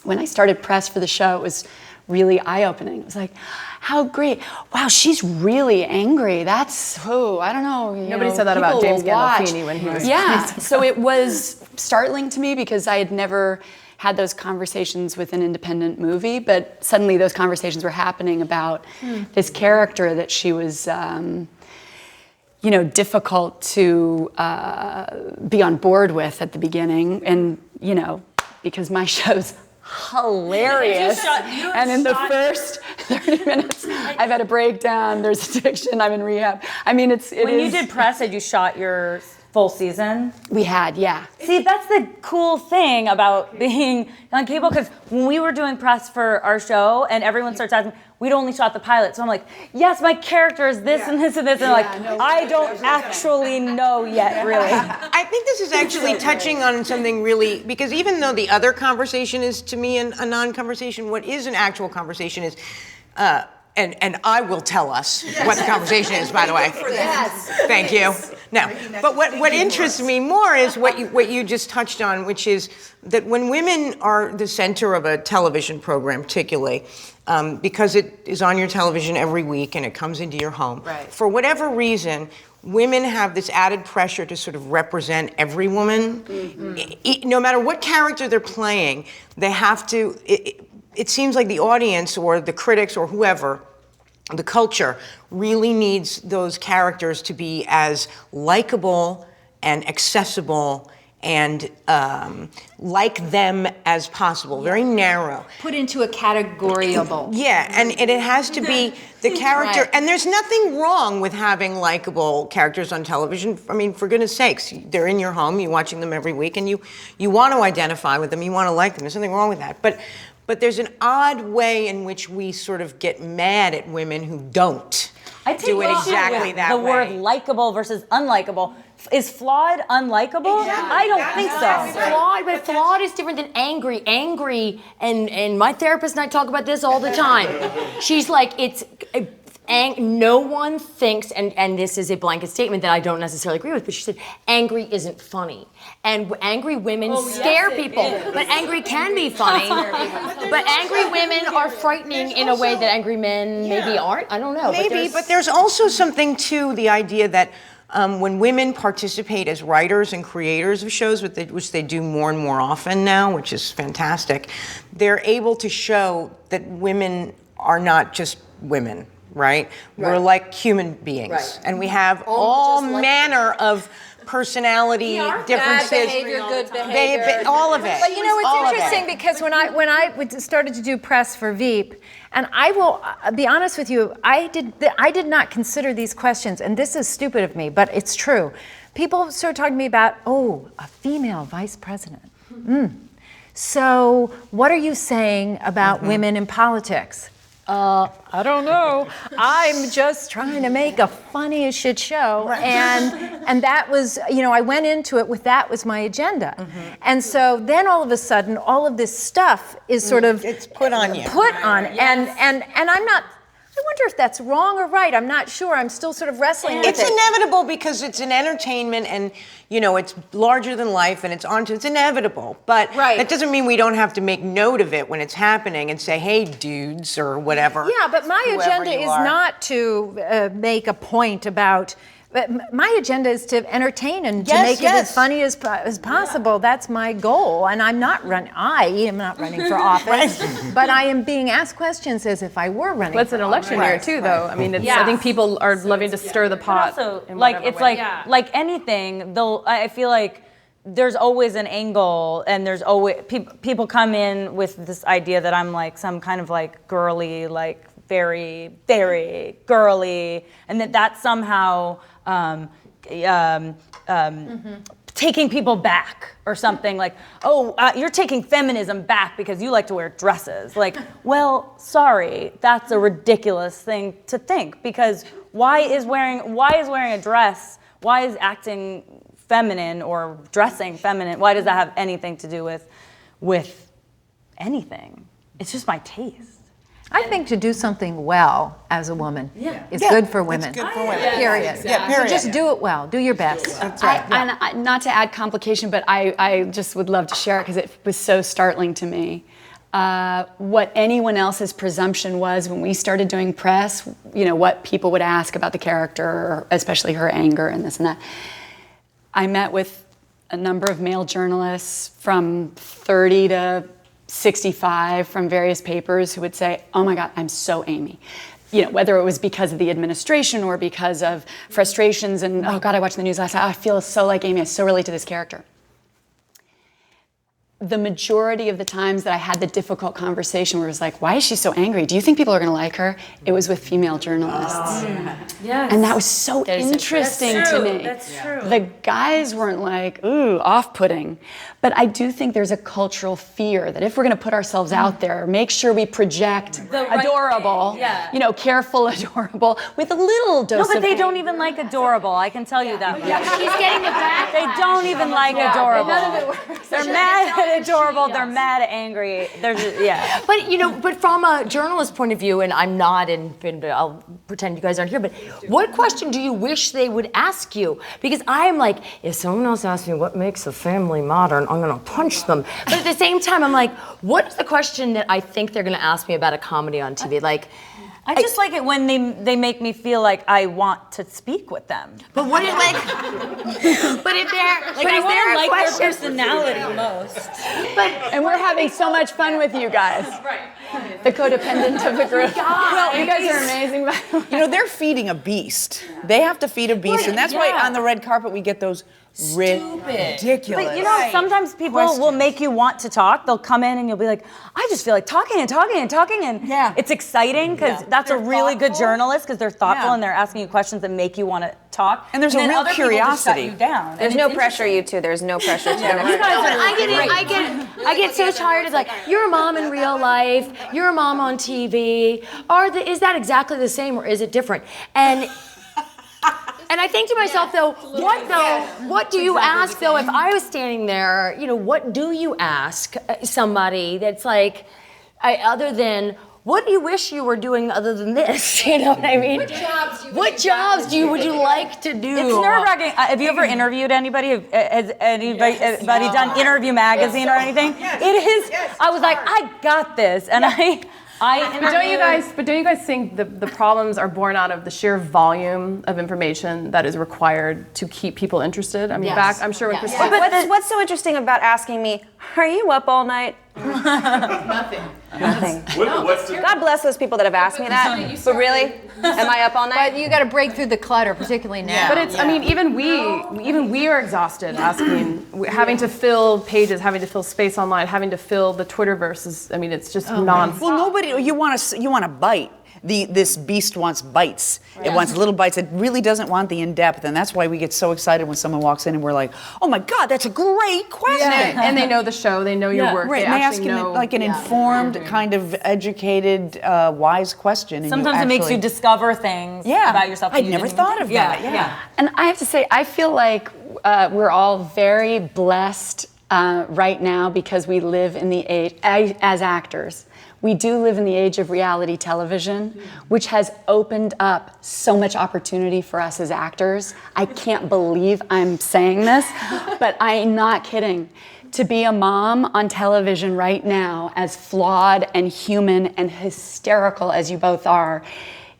when I started press for the show, it was really eye-opening. It was like, how great. Wow, she's really angry. That's, I don't know.
Nobody said that about James Gandolfini when he was...
Yeah, so it was startling to me because I had never had those conversations with an independent movie, but suddenly those conversations were happening about this character that she was... difficult to be on board with at the beginning. And, because my show's hilarious. And in the first 30 minutes, I've had a breakdown, there's addiction, I'm in rehab. I mean,
When you did press, had you shot your full season?
We had, yeah.
See, that's the cool thing about being on cable, because when we were doing press for our show and everyone starts asking, we'd only shot the pilot. So I'm like, yes, my character is this and this and this. And I don't actually know yet, really.
I think this is actually touching on something really, because even though the other conversation is to me a non-conversation, what is an actual conversation is, and I will tell us what the conversation is, by the way.
Yes.
Thank you. No, but what interests me more is what you just touched on, which is that when women are the center of a television program, particularly, because it is on your television every week and it comes into your home, for whatever reason, women have this added pressure to sort of represent every woman. No matter what character they're playing, they have to, it seems like the audience or the critics or whoever, the culture, really needs those characters to be as likable and accessible and like them as possible, very narrow.
Put into a categoriable.
Yeah, and it has to be the character,
Right.
and there's nothing wrong with having likable characters on television. I mean, for goodness sakes, they're in your home, you're watching them every week, and you want to identify with them, you want to like them, there's nothing wrong with that. But there's an odd way in which we sort of get mad at women who don't do it exactly that
the
way.
word likable versus unlikable. Is flawed unlikable? I don't think so.
Flawed, but flawed is different than angry. Angry, and my therapist and I talk about this all the time. She's like, no one thinks, and this is a blanket statement that I don't necessarily agree with, but she said, angry isn't funny. And angry women scare people. But angry can be funny. But angry women are frightening in a way that angry men maybe aren't. I don't know.
Maybe, but there's also something to the idea that when women participate as writers and creators of shows, which they do more and more often now, which is fantastic, they're able to show that women are not just women, right? We're like human beings.
Right.
And we have all manner of personality differences.
Bad behavior, good behavior.
All of it.
But it's
All of
interesting
it.
because when I started to do press for Veep, and I will be honest with you, I did not consider these questions, and this is stupid of me, but it's true. People started talking to me about, a female vice president. So what are you saying about women in politics? I don't know. I'm just trying to make a funny as shit show. And that was, I went into it with that was my agenda. And so then all of a sudden, all of this stuff is sort of
It's put on you.
And I'm not, I wonder if that's wrong or right. I'm not sure. I'm still sort of wrestling with
It's
it.
inevitable because it's an entertainment and, it's larger than life and it's inevitable. But that doesn't mean we don't have to make note of it when it's happening and say, hey, dudes, or whatever.
Yeah, but my
whoever
agenda
you
is
are.
not to make a point about. But my agenda is to entertain and to make it as funny as possible. That's my goal, and I'm not running. I am not running for office, but I am being asked questions as if I were running.
Well, it's an election year too, though. I mean, I think people are loving to stir the pot.
Also,
in
like
whatever
it's
way.
like anything. I feel like there's always an angle, and there's always people come in with this idea that I'm like some kind of like girly, like very, very girly, and that somehow taking people back or something like, you're taking feminism back because you like to wear dresses. Like, well, sorry, that's a ridiculous thing to think, because why is wearing a dress, why is acting feminine or dressing feminine, why does that have anything to do with anything? It's just my taste.
I think to do something well as a woman is good for women.
It's good for women.
Period.
Yeah, period.
So just do it well. Do your best.
That's right.
And not to add complication, but I just would love to share it because it was so startling to me. What anyone else's presumption was when we started doing press, what people would ask about the character, especially her anger and this and that. I met with a number of male journalists from 30 to 65 from various papers who would say, oh my God, I'm so Amy. Whether it was because of the administration or because of frustrations and, oh God, I watched the news last night, I feel so like Amy, I so relate to this character. The majority of the times that I had the difficult conversation where it was like, why is she so angry? Do you think people are going to like her? It was with female journalists.
Yes.
And that was so interesting to me.
That's true.
The guys weren't like, ooh, off-putting. But I do think there's a cultural fear that if we're going to put ourselves out there, make sure we project adorable, careful, adorable, with a little dose of...
No, but they don't even like adorable. I can tell you that.
She's getting it back.
They don't even like adorable. They're mad at adorable. They're mad at angry.
But from a journalist point of view, and I'm not, and I'll pretend you guys aren't here, but what question do you wish they would ask you? Because I am like, if someone else asks me what makes a family modern, I'm gonna punch them. But at the same time, I'm like, what is the question that I think they're gonna ask me about a comedy on TV? Like,
I just like it when they make me feel like I want to speak with them.
but what is but if they're
Like, I want to like their personality most.
And we're having so much fun with you guys. Right. The codependent of the group. Well, you guys are amazing.
They're feeding a beast. They have to feed a beast, and that's why on the red carpet we get those ridiculous.
But sometimes people will make you want to talk. They'll come in and you'll be like, I just feel like talking, and it's exciting because that's a really good journalist because they're thoughtful and they're asking you questions that make you want to talk.
And there's a real curiosity.
You down.
There's no pressure, you two. There's no pressure to
I get so tired. It's like, you're a mom in real life, you're a mom on TV. Is that exactly the same or is it different? And I think to myself, what do you ask, though, if I was standing there, what do you ask somebody that's like, other than, what do you wish you were doing other than this? You know what I mean? What jobs would you like to do?
It's nerve-wracking. Have you ever interviewed anybody? Has anybody done Interview Magazine or anything? It is. I was like, I got this, and
But don't you guys think the problems are born out of the sheer volume of information that is required to keep people interested? I mean, I'm sure when Christina...
But what's so interesting about asking me, are you up all night? Nothing. God bless those people that have asked me that. But really, am I up all night?
But you got to break through the clutter, particularly now.
But I mean, even we are exhausted asking, having to fill pages, having to fill space online, having to fill the Twitterverse. It's just nonsense.
Well, you want to bite. This beast wants bites. It wants little bites. It really doesn't want the in-depth, and that's why we get so excited when someone walks in and we're like, oh my God, that's a great question.
And they know the show, they know your work.
Right, and they ask you like an informed, kind of educated, wise question. And
sometimes it makes you discover things about yourself.
I'd never thought of that. Yeah.
And I have to say, I feel like we're all very blessed right now because we live in the age, as actors, we do live in the age of reality television, which has opened up so much opportunity for us as actors. I can't believe I'm saying this, but I'm not kidding. To be a mom on television right now, as flawed and human and hysterical as you both are,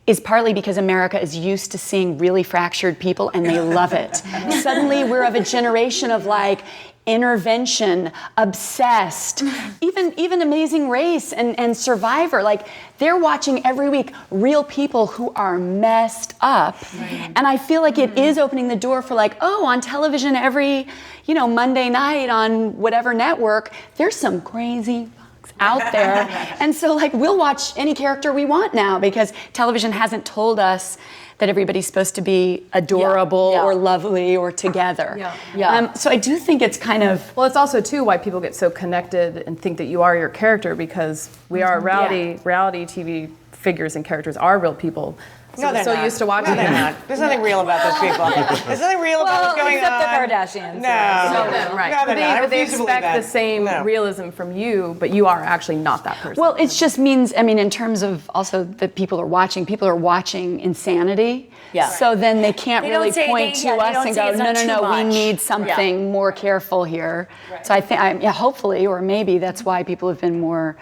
is partly because America is used to seeing really fractured people and they love it. Suddenly we're of a generation of like, Intervention, Obsessed, even Amazing Race and Survivor. Like, they're watching every week real people who are messed up. Right. And I feel like it is opening the door for like, on television every, Monday night on whatever network, there's some crazy fucks out there. And so like, we'll watch any character we want now because television hasn't told us that everybody's supposed to be adorable
Yeah.
or lovely or together.
Yeah.
So I do think it's kind of,
Well, it's also too why people get so connected and think that you are your character, because we are reality TV figures and characters are real people. So
No,
we're
they're
so
not.
used to watching
No, they're
them.
not. There's nothing real about those people. There's nothing real about what's going
except
on.
the Kardashians.
No.
Right.
No,
But
they're not. I
but they
refuse to believe
expect
that.
the same
No.
realism from you, but you are actually not that person.
well, it just means, I mean, in terms of also that people are watching insanity.
Yeah.
So then they can't
They don't
really
say-
point
they-
to
yeah, they
us
don't
and
say
go,
it's
no,
not
no,
too
no, we
much.
need something more careful here. So I think, hopefully, or maybe that's why people have been more,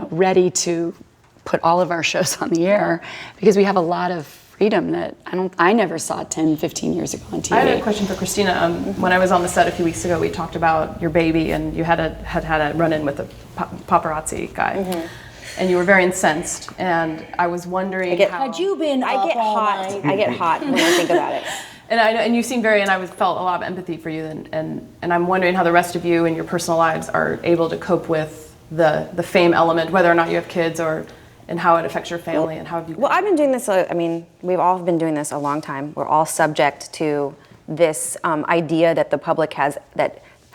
ready to put all of our shows on the air, because we have a lot of freedom that I never saw 10, 15 years ago on TV.
I had a question for Christina. When I was on the set a few weeks ago, we talked about your baby, and you had a run-in with a paparazzi guy, and you were very incensed. And I was wondering how.
Had you been
I
up
get
all
hot.
night?
I get hot when I think about it.
And I know, and you seem very, and I felt a lot of empathy for you, and I'm wondering how the rest of you and your personal lives are able to cope with the fame element, whether or not you have kids, and how it affects your family, and how have you.
Well, I've been doing this. We've all been doing this a long time. We're all subject to this idea that the public has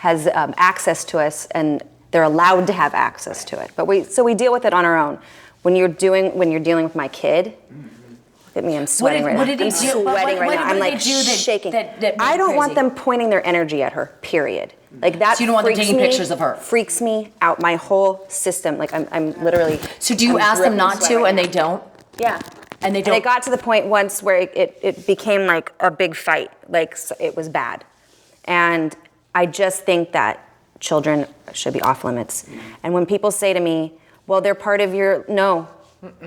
access to us, and they're allowed to have access to it. But we deal with it on our own. When you're dealing with my kid. Look at me, I'm sweating right now.
what did he
I'm
do?
sweating right now.
What
I'm
did
like
they do
shaking.
that made
I
you
don't want
crazy?
them pointing their energy at her, period. Like that
So you don't want them
freaks
taking
me-
pictures of her?
Freaks me out, my whole system. Like I'm literally.
So do you
I'm
ask them
dripping
not
sweat
to,
right
and
now.
they don't?
Yeah.
And they
And
don't.
it got to the point once where it became like a big fight. Like it was bad. And I just think that children should be off limits. And when people say to me, well, they're part of your, no.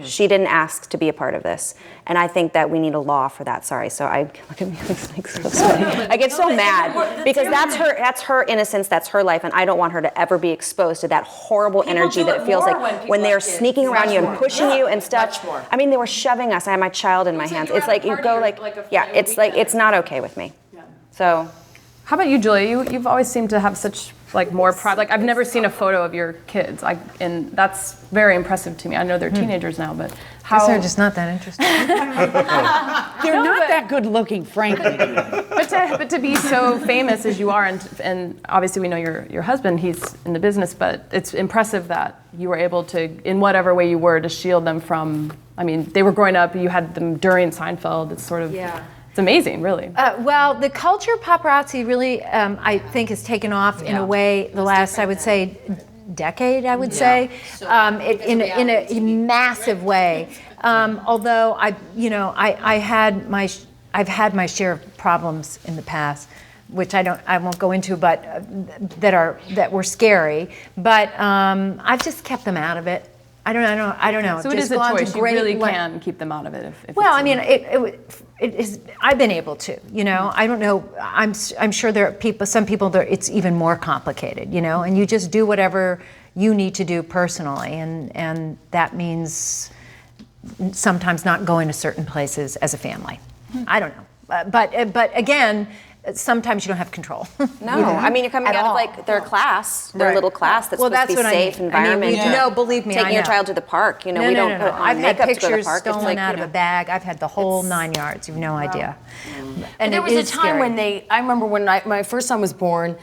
She didn't ask to be a part of this. And I think that we need a law for that. Sorry. So look at me, like so sweaty. I get so mad because that's her innocence, that's her life, and I don't want her to ever be exposed to that horrible energy
do
that
it
it feels
more
like
when people
when they're
have kids.
sneaking around you and
Much
pushing
more.
you and stuff.
Much more.
I mean, they were shoving us. I had my child in my hands.
you were
It's
at a
like you
party
go
or
like,
like a
yeah,
family
it's like
weekend.
it's not okay with me. So
How about you, Julia? You've always seemed to have such more pride. Like I've never seen a photo of your kids. And that's very impressive to me. I know they're teenagers now, but how?
Guess they're just not that interesting.
They're not that good looking, frankly.
But to be so famous as you are, and obviously we know your husband, he's in the business, but it's impressive that you were able to, in whatever way you were, to shield them from, they were growing up, you had them during Seinfeld, it's sort of, it's amazing, really.
Well, the culture of paparazzi really, I think, has taken off in a way the last, I would say, decade. I would say, in a massive way. Although I've had my share of problems in the past, which I won't go into, but that were scary. But I've just kept them out of it. I don't know.
So it is a choice. You really can keep them out of it. If
Well,
it's
it is. I've been able to. I don't know. I'm sure there are people. Some people, it's even more complicated. And you just do whatever you need to do personally, and that means sometimes not going to certain places as a family. I don't know. But again, sometimes you don't have control.
no, you're coming
At
out
all.
of their class, their little class that's supposed to be
what
safe environment.
No, believe me,
taking
I
your
know.
child to the park. We
No.
don't put on
I've had
makeup to go to the
pictures
park. It's
stolen
like,
out of a bag. I've had the whole 9 yards. You have no idea. And
There
it
was a
is
time
scary.
when I remember when my first son was born,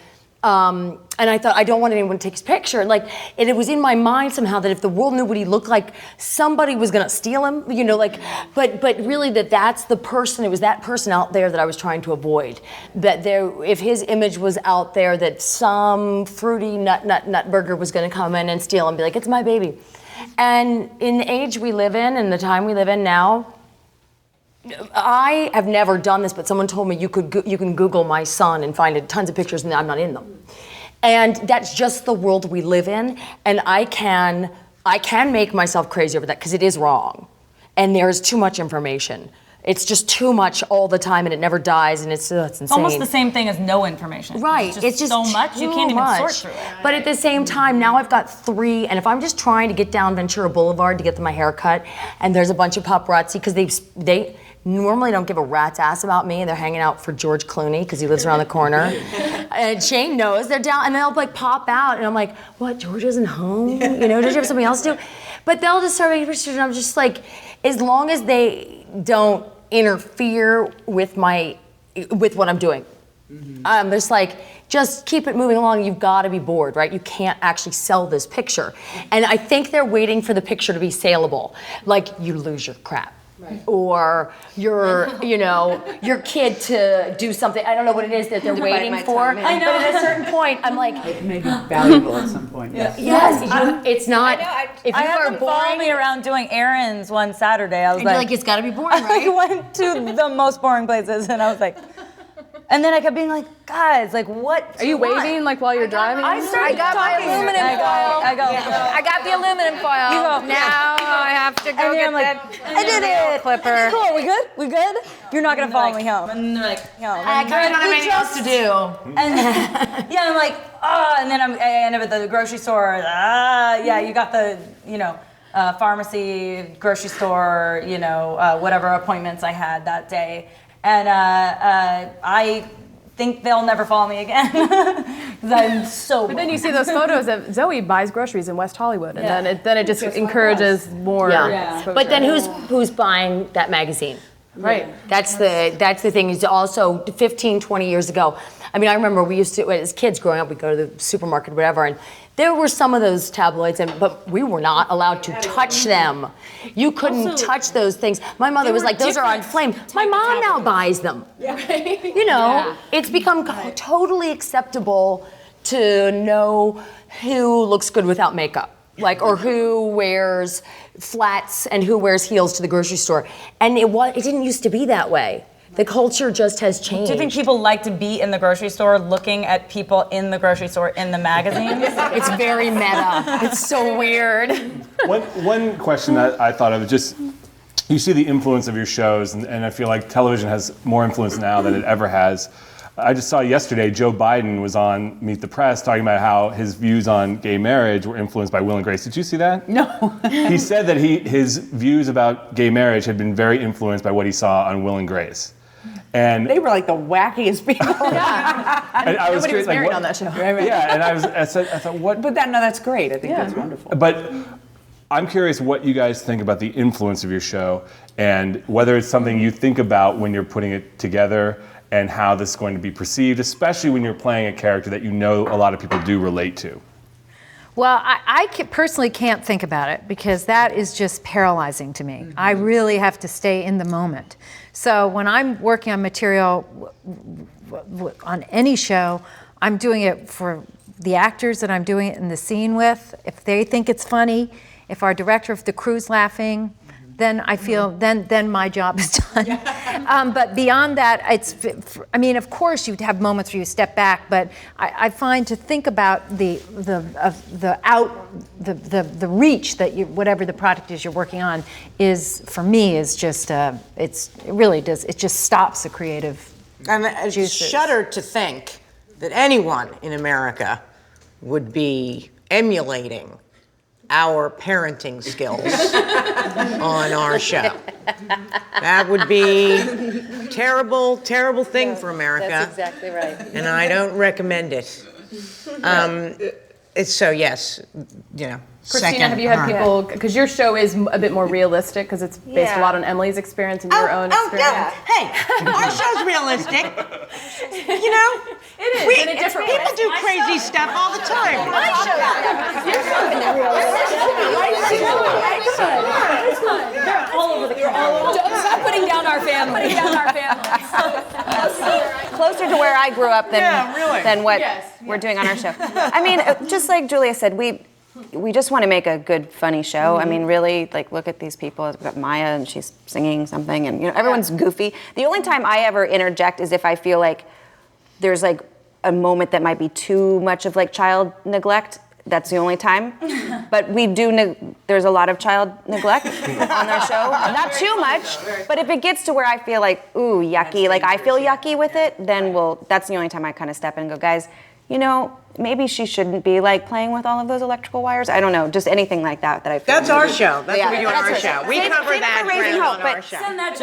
and I thought, I don't want anyone to take his picture. And it was in my mind somehow that if the world knew what he looked like, somebody was gonna steal him, but really that's the person, it was that person out there that I was trying to avoid. That if his image was out there, that some fruity nut burger was gonna come in and steal and be like, it's my baby. And in the age we live in and the time we live in now, I have never done this, but someone told me you can Google my son and find tons of pictures, and I'm not in them. And that's just the world we live in, and I can make myself crazy over that because it is wrong, and there's too much information. It's just too much all the time, and it never dies, and it's insane.
It's almost the same thing as no information.
Right,
It's just so much you can't even sort through it.
But at the same time, now I've got 3, and if I'm just trying to get down Ventura Boulevard to get my hair cut, and there's a bunch of paparazzi because they normally don't give a rat's ass about me, and they're hanging out for George Clooney because he lives around the corner. And Shane knows they're down, and they'll pop out, and I'm like, what? George isn't home? Does he have something else to do? But they'll just start making pictures, and I'm just like, as long as they don't interfere with what I'm doing. It's like, just keep it moving along. You've got to be bored, right? You can't actually sell this picture. And I think they're waiting for the picture to be saleable. Like, you lose your crap. Right. Or your kid to do something. I don't know what it is that they're waiting for. I know. But at a certain point, I'm like,
It may be valuable at some point. Yes.
Yes, it's not. If you
I
are
had them follow me
boring,
around doing errands one Saturday. I was
and you're like, it's got to be boring, right?
I went to the most boring places, and I was like, and then I kept being like, guys, like, what?
Are you waving like while you're driving?
I got my aluminum foil.
I got the aluminum foil.
You go,
now I have to go
And
get
I'm like,
that
I did
nail
it.
clipper.
Cool, we good? We good? You're not gonna follow me home. And they're like, home.
I don't have anything else to do.
And yeah, I'm like, and then I end up at the grocery store. Yeah, you got the, pharmacy, grocery store, whatever appointments I had that day. And I think they'll never follow me again because I'm so.
But then you see those photos of Zooey buys groceries in West Hollywood, and then it just encourages more.
Yeah. But then who's buying that magazine?
Right.
That's the thing. Is also 15, 20 years ago. I mean, I remember we used to, as kids growing up, we'd go to the supermarket or whatever, and there were some of those tabloids, but we were not allowed to touch them. You couldn't touch those things. My mother was like, those are on flame. My mom now buys them. Yeah. It's become totally acceptable to know who looks good without makeup. Or who wears flats and who wears heels to the grocery store. And it didn't used to be that way. The culture just has changed.
Do you think people like to be in the grocery store looking at people in the grocery store in the magazines?
It's very meta. It's so weird.
One question that I thought of is just, you see the influence of your shows, and I feel like television has more influence now than it ever has. I just saw yesterday Joe Biden was on Meet the Press talking about how his views on gay marriage were influenced by Will and Grace. Did you see that?
No.
He said that his views about gay marriage had been very influenced by what he saw on Will and Grace. And
They were like the wackiest people.
and I was
Nobody
curious,
was married
what-
on that show.
Yeah, and I thought, what?
But that's great. I think that's wonderful.
But I'm curious what you guys think about the influence of your show and whether it's something you think about when you're putting it together and how this is going to be perceived, especially when you're playing a character that you know a lot of people do relate to.
Well, I personally can't think about it because that is just paralyzing to me. I really have to stay in the moment. So when I'm working on material on any show, I'm doing it for the actors that I'm doing it in the scene with. If they think it's funny, if our director, if the crew's laughing, then I feel then my job is done. But beyond that, of course you'd have moments where you step back, but I find to think about the reach that whatever the product is you're working on is, for me, is just it really does, it just stops the creative juices.
Shudder to think that anyone in America would be emulating our parenting skills on our show. That would be a terrible, terrible thing for America.
That's exactly right.
And I don't recommend it. So yes,
Christina, have you had people, because your show is a bit more realistic because it's based a lot on Emily's experience and your own experience.
Yeah. Hey, our show's realistic.
It is, in a different way.
People do crazy stuff all the time.
Stop putting down our family.
Closer to where I grew up than what
Yes,
we're doing on our show. I mean, just like Julia said, we just want to make a good, funny show. I mean, really, look at these people. We've got Maya, and she's singing something, and everyone's goofy. The only time I ever interject is if I feel like there's a moment that might be too much of child neglect. That's the only time. But we do, there's a lot of child neglect on our show. Not too much, but if it gets to where I feel ooh, yucky, I feel yucky with it, then that's the only time I kind of step in and go, guys, maybe she shouldn't be like playing with all of those electrical wires. I don't know, just anything like that I feel.
That's our show. That's what we do on our
that's
show. We
Save-
cover
save it
that
for Raising
ground
Hope,
on
but
our show.
Sometimes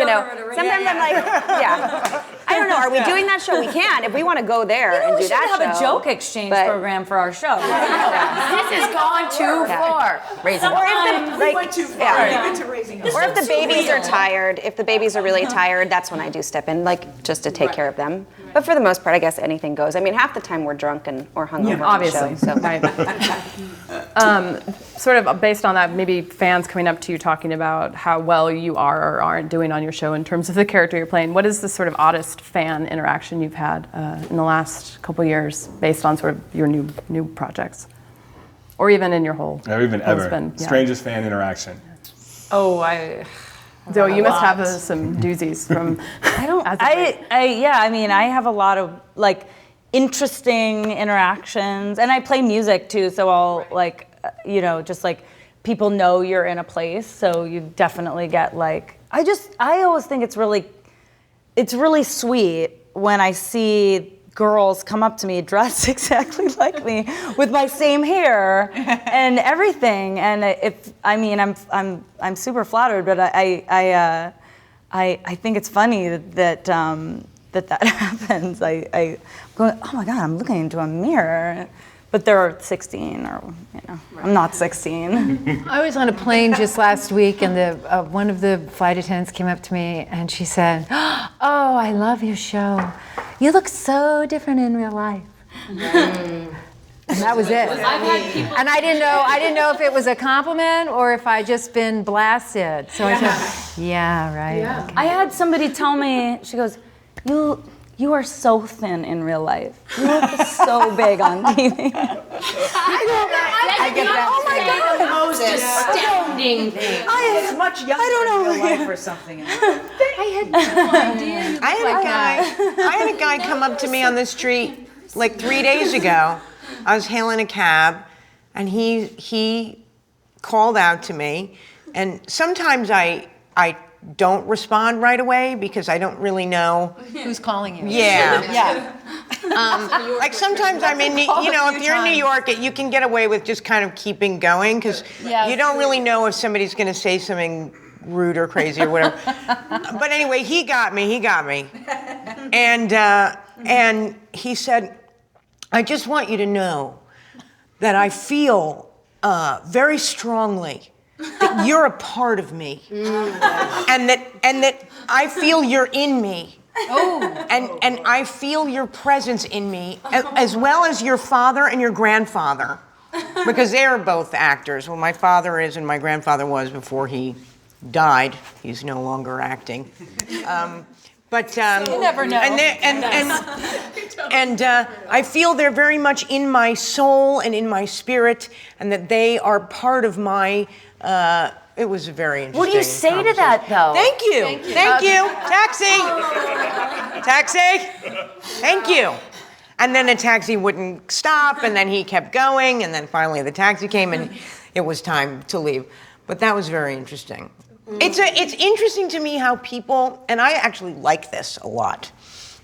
I'm like, yeah. I don't know. Are we doing that show? We can if we want to go there and
We
do
should
that
have
show.
a joke exchange
but-
program for our show.
This has gone too far. Raising
Or if the, like,
went too far.
yeah.
We went to Raising Hope.
Or if the babies are tired, if the babies are really tired, that's when I do step in, like just to take care of them. But for the most part, I guess anything goes. I mean, half the time we're drunk or hungover on the
Obviously,
show. So.
right. Sort of based on that, maybe fans coming up to you talking about how well you are or aren't doing on your show in terms of the character you're playing. What is the sort of oddest fan interaction you've had in the last couple years based on sort of your new projects? Or even in your whole
Or even ever.
husband, yeah.
Strangest fan interaction.
Oh, I
Zoe, you must have some doozies from.
I mean, I have a lot of like interesting interactions, and I play music too, so I'll like, just like people know you're in a place, so you definitely get like, I always think it's really sweet when I see girls come up to me dressed exactly like me with my same hair and everything, and I'm super flattered, but I think it's funny that happens. I'm going, oh my God, I'm looking into a mirror, but they're 16 or I'm not 16.
I was on a plane just last week, and one of the flight attendants came up to me and she said, "Oh, I love your show. You look so different in real life." And that was it. And I didn't know if it was a compliment or if I just been blasted. So I said, "Yeah, right."
Yeah.
Okay.
I had somebody tell me, she goes, you are so thin in real life. You look so big on TV.
I get that.
Oh my God.
The most astounding thing.
It's much younger in real life or something.
I had no idea.
I had a guy come up to me on the street like 3 days ago. I was hailing a cab, and he called out to me. And sometimes I don't respond right away because I don't really know
Who's calling you?
Yeah. Like sometimes I'm in, if you're in New York, you can get away with just kind of keeping going because you don't really know if somebody's going to say something rude or crazy or whatever. But anyway, he got me. And he said, "I just want you to know that I feel very strongly that you're a part of me, and that I feel you're in me, and I feel your presence in me, as well as your father and your grandfather, because they are both actors. Well, my father is, and my grandfather was before he died. He's no longer acting." But you never know. And I feel they're very much in my soul and in my spirit, and that they are part of my. It was very interesting.
What do you say to that, though?
Thank you. Taxi. Thank you. And then the taxi wouldn't stop, and then he kept going, and then finally the taxi came, and it was time to leave. But that was very interesting. It's interesting to me how people, and I actually like this a lot.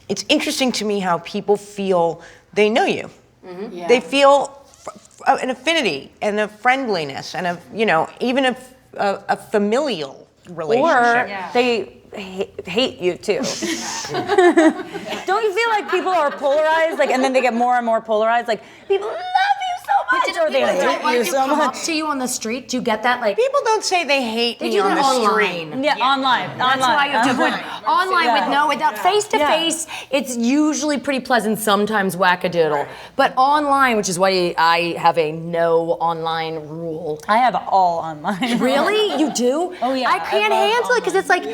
It's interesting to me how people feel they know you. Mm-hmm. Yeah. They feel an affinity and a friendliness and even a familial relationship.
Or they hate you too. Don't you feel like people are polarized, and then they get more and more polarized? Like people love you so much, or they hate you so
come
much.
up to you on the street? Do you get that? Like
People don't say they hate
they
me
do
on
that
the
online.
street.
Yeah, online.
That's why you have to put online without face to face. It's usually pretty pleasant, sometimes wackadoodle. But online, which is why I have a no online rule.
I have all online.
Really? You do?
Oh, yeah.
I can't
I love
handle it because it's like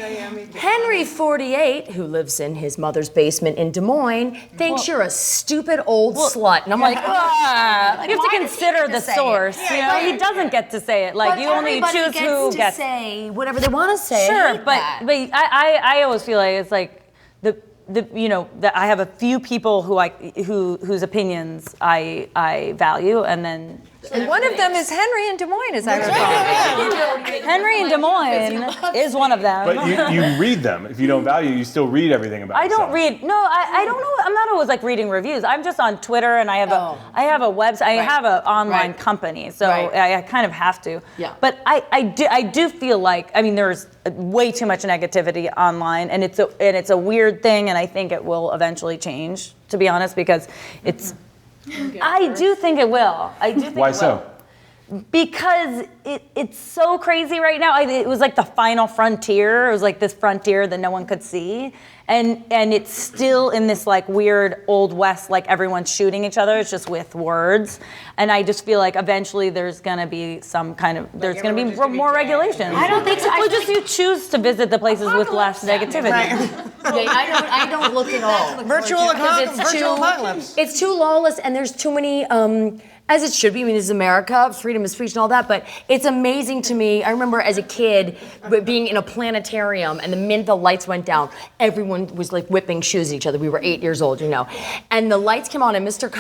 Henry 48, who lives in his mother's basement in Des Moines, thinks you're a stupid old slut. And I'm like, ah.
You have to consider the source. He doesn't get to say it. Like you only choose who gets
to say whatever they want to say.
Sure, but I always feel like it's like that I have a few people whose opinions I value, and then
And one of them is Henry in Des Moines, as I recall.
Henry in Des Moines is one of them.
But you read them. If you don't value, you still read everything about
I don't
yourself.
read. No, I don't know. I'm not always like reading reviews. I'm just on Twitter, and I have a website. I have an online company, so I kind of have to.
Yeah.
But I do feel like, I mean, there's way too much negativity online, and it's a weird thing, and I think it will eventually change, to be honest, because it's. I do think it will. I do think
Why
it will.
so?
Because it's so crazy right now. It was like the final frontier. It was like this frontier that no one could see. And it's still in this like weird old west, like everyone's shooting each other. It's just with words. And I just feel like eventually there's gonna be some kind of, there's gonna be more regulations.
I don't think so.
Well, just you choose to visit the places with less negativity.
I don't look at all.
Virtual
Virtual
apocalypse.
It's too lawless, and there's too many, as it should be. I mean, this is America, freedom of speech and all that, but it's amazing to me. I remember as a kid being in a planetarium, and the minute the lights went down, everyone was like whipping shoes at each other. We were 8 years old, and the lights came on, and Mr.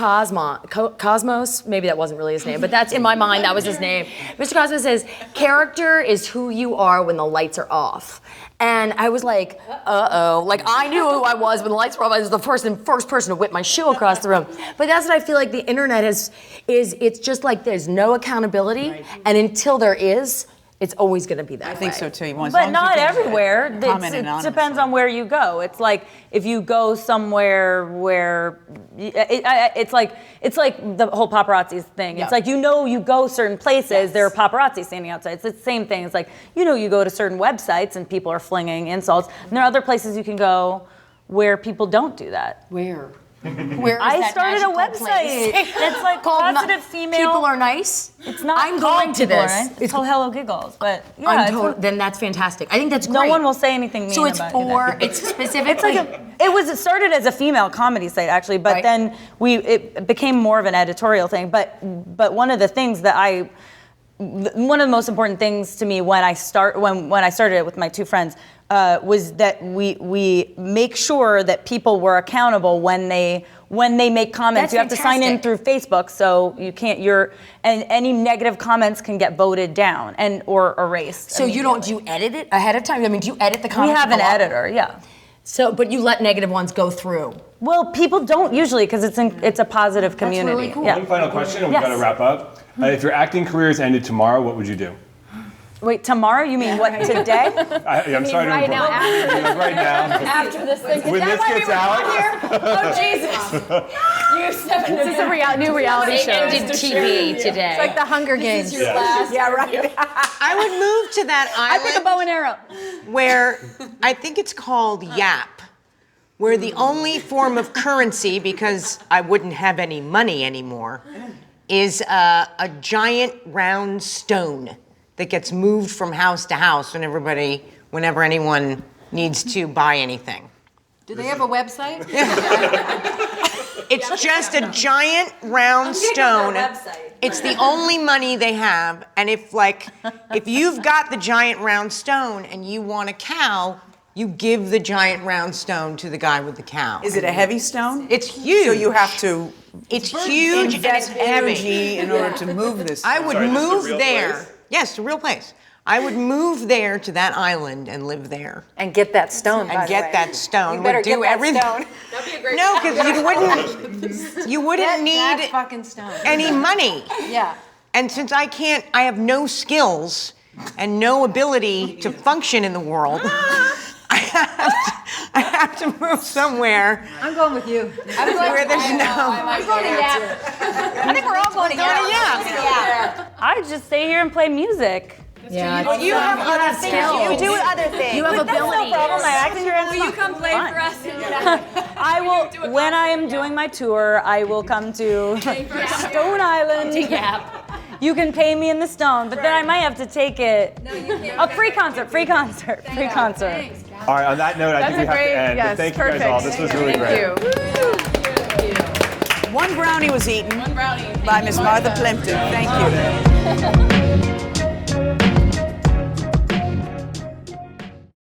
Cosmos, maybe that wasn't really his name, but that's in my mind, that was his name. Mr. Cosmos says, character is who you are when the lights are off. And I was like, uh-oh. Like, I knew who I was when the lights were off. I was the first person to whip my shoe across the room. But that's what I feel like the internet is it's just like there's no accountability. And until there is, it's always going to be that way.
I think so too.
But not everywhere. It depends on where you go. It's like if you go somewhere where it's like the whole paparazzi thing. It's like you go certain places, there are paparazzi standing outside. It's the same thing. It's like you go to certain websites and people are flinging insults. And there are other places you can go where people don't do that.
Where? Where is
I
that
started a
magical
website.
place?
It's like
Called
positive female.
People are nice.
It's not.
I'm
called
going to
People Are
this.
Nice. It's called Hello Giggles, but yeah,
Then that's fantastic. I think that's great.
no one will say anything mean
So it's
about
it's specifically.
It started as a female comedy site actually, but then it became more of an editorial thing. But one of the things that one of the most important things to me when I started it with my two friends was that we make sure that people were accountable when they make comments.
That's
you have to sign in through Facebook, so you can't. And any negative comments can get voted down or erased.
So do you edit it ahead of time? I mean, do you edit the comments?
We have an editor, yeah.
So, but you let negative ones go through.
Well, people don't usually because it's a positive community.
really cool.
Yeah.
One final question, and we've got to wrap up. If your acting careers ended tomorrow, what would you do?
Wait, tomorrow? You mean what, today?
I'm sorry to
right now,
interrupt. Right now.
After this thing.
When this gets out.
Oh Jesus!
This is a new reality show.
Ended TV today.
It's like the Hunger Games.
Yeah, right. I would move to that island.
I pick a bow and arrow.
Where I think it's called Yap, where the only form of currency, because I wouldn't have any money anymore, is a giant round stone that gets moved from house to house whenever anyone needs to buy anything.
Do they have a website?
It's just a giant round stone. It's the only money they have, and if you've got the giant round stone and you want a cow, you give the giant round stone to the guy with the cow.
Is it a heavy stone?
It's huge.
So you have to
It's huge and it's heavy.
energy in order to move this.
I would
Sorry, this is a
move
real
there.
place?
Yes, it's a real place. I would move there to that island and live there.
And get that stone, by
And
the
get
way.
that stone.
You better
would
get
do
that
everything.
stone.
That'd be a great
No, because you wouldn't need
that fucking stone.
any money.
Yeah.
And since I have no skills and no ability to function in the world, I have to move somewhere
I'm going with you.
where there's no.
I'm going to Yap.
I think we're all going to
Yeah.
I just stay here and play music.
Yeah.
You have other
skills.
You do other things.
You have
That's no
abilities.
problem. My acting career is
Will you come play for us?
I will, when I am doing my tour, I will come to Stone Island. You can pay me in the stone, but then I might have to take it.
No, you can't.
A free concert.
Thanks.
All right, on that note, I think we have to end.
yes,
But thank you
perfect.
guys all. This was really great.
One brownie was eaten by Miss Martha Plimpton. Thank you.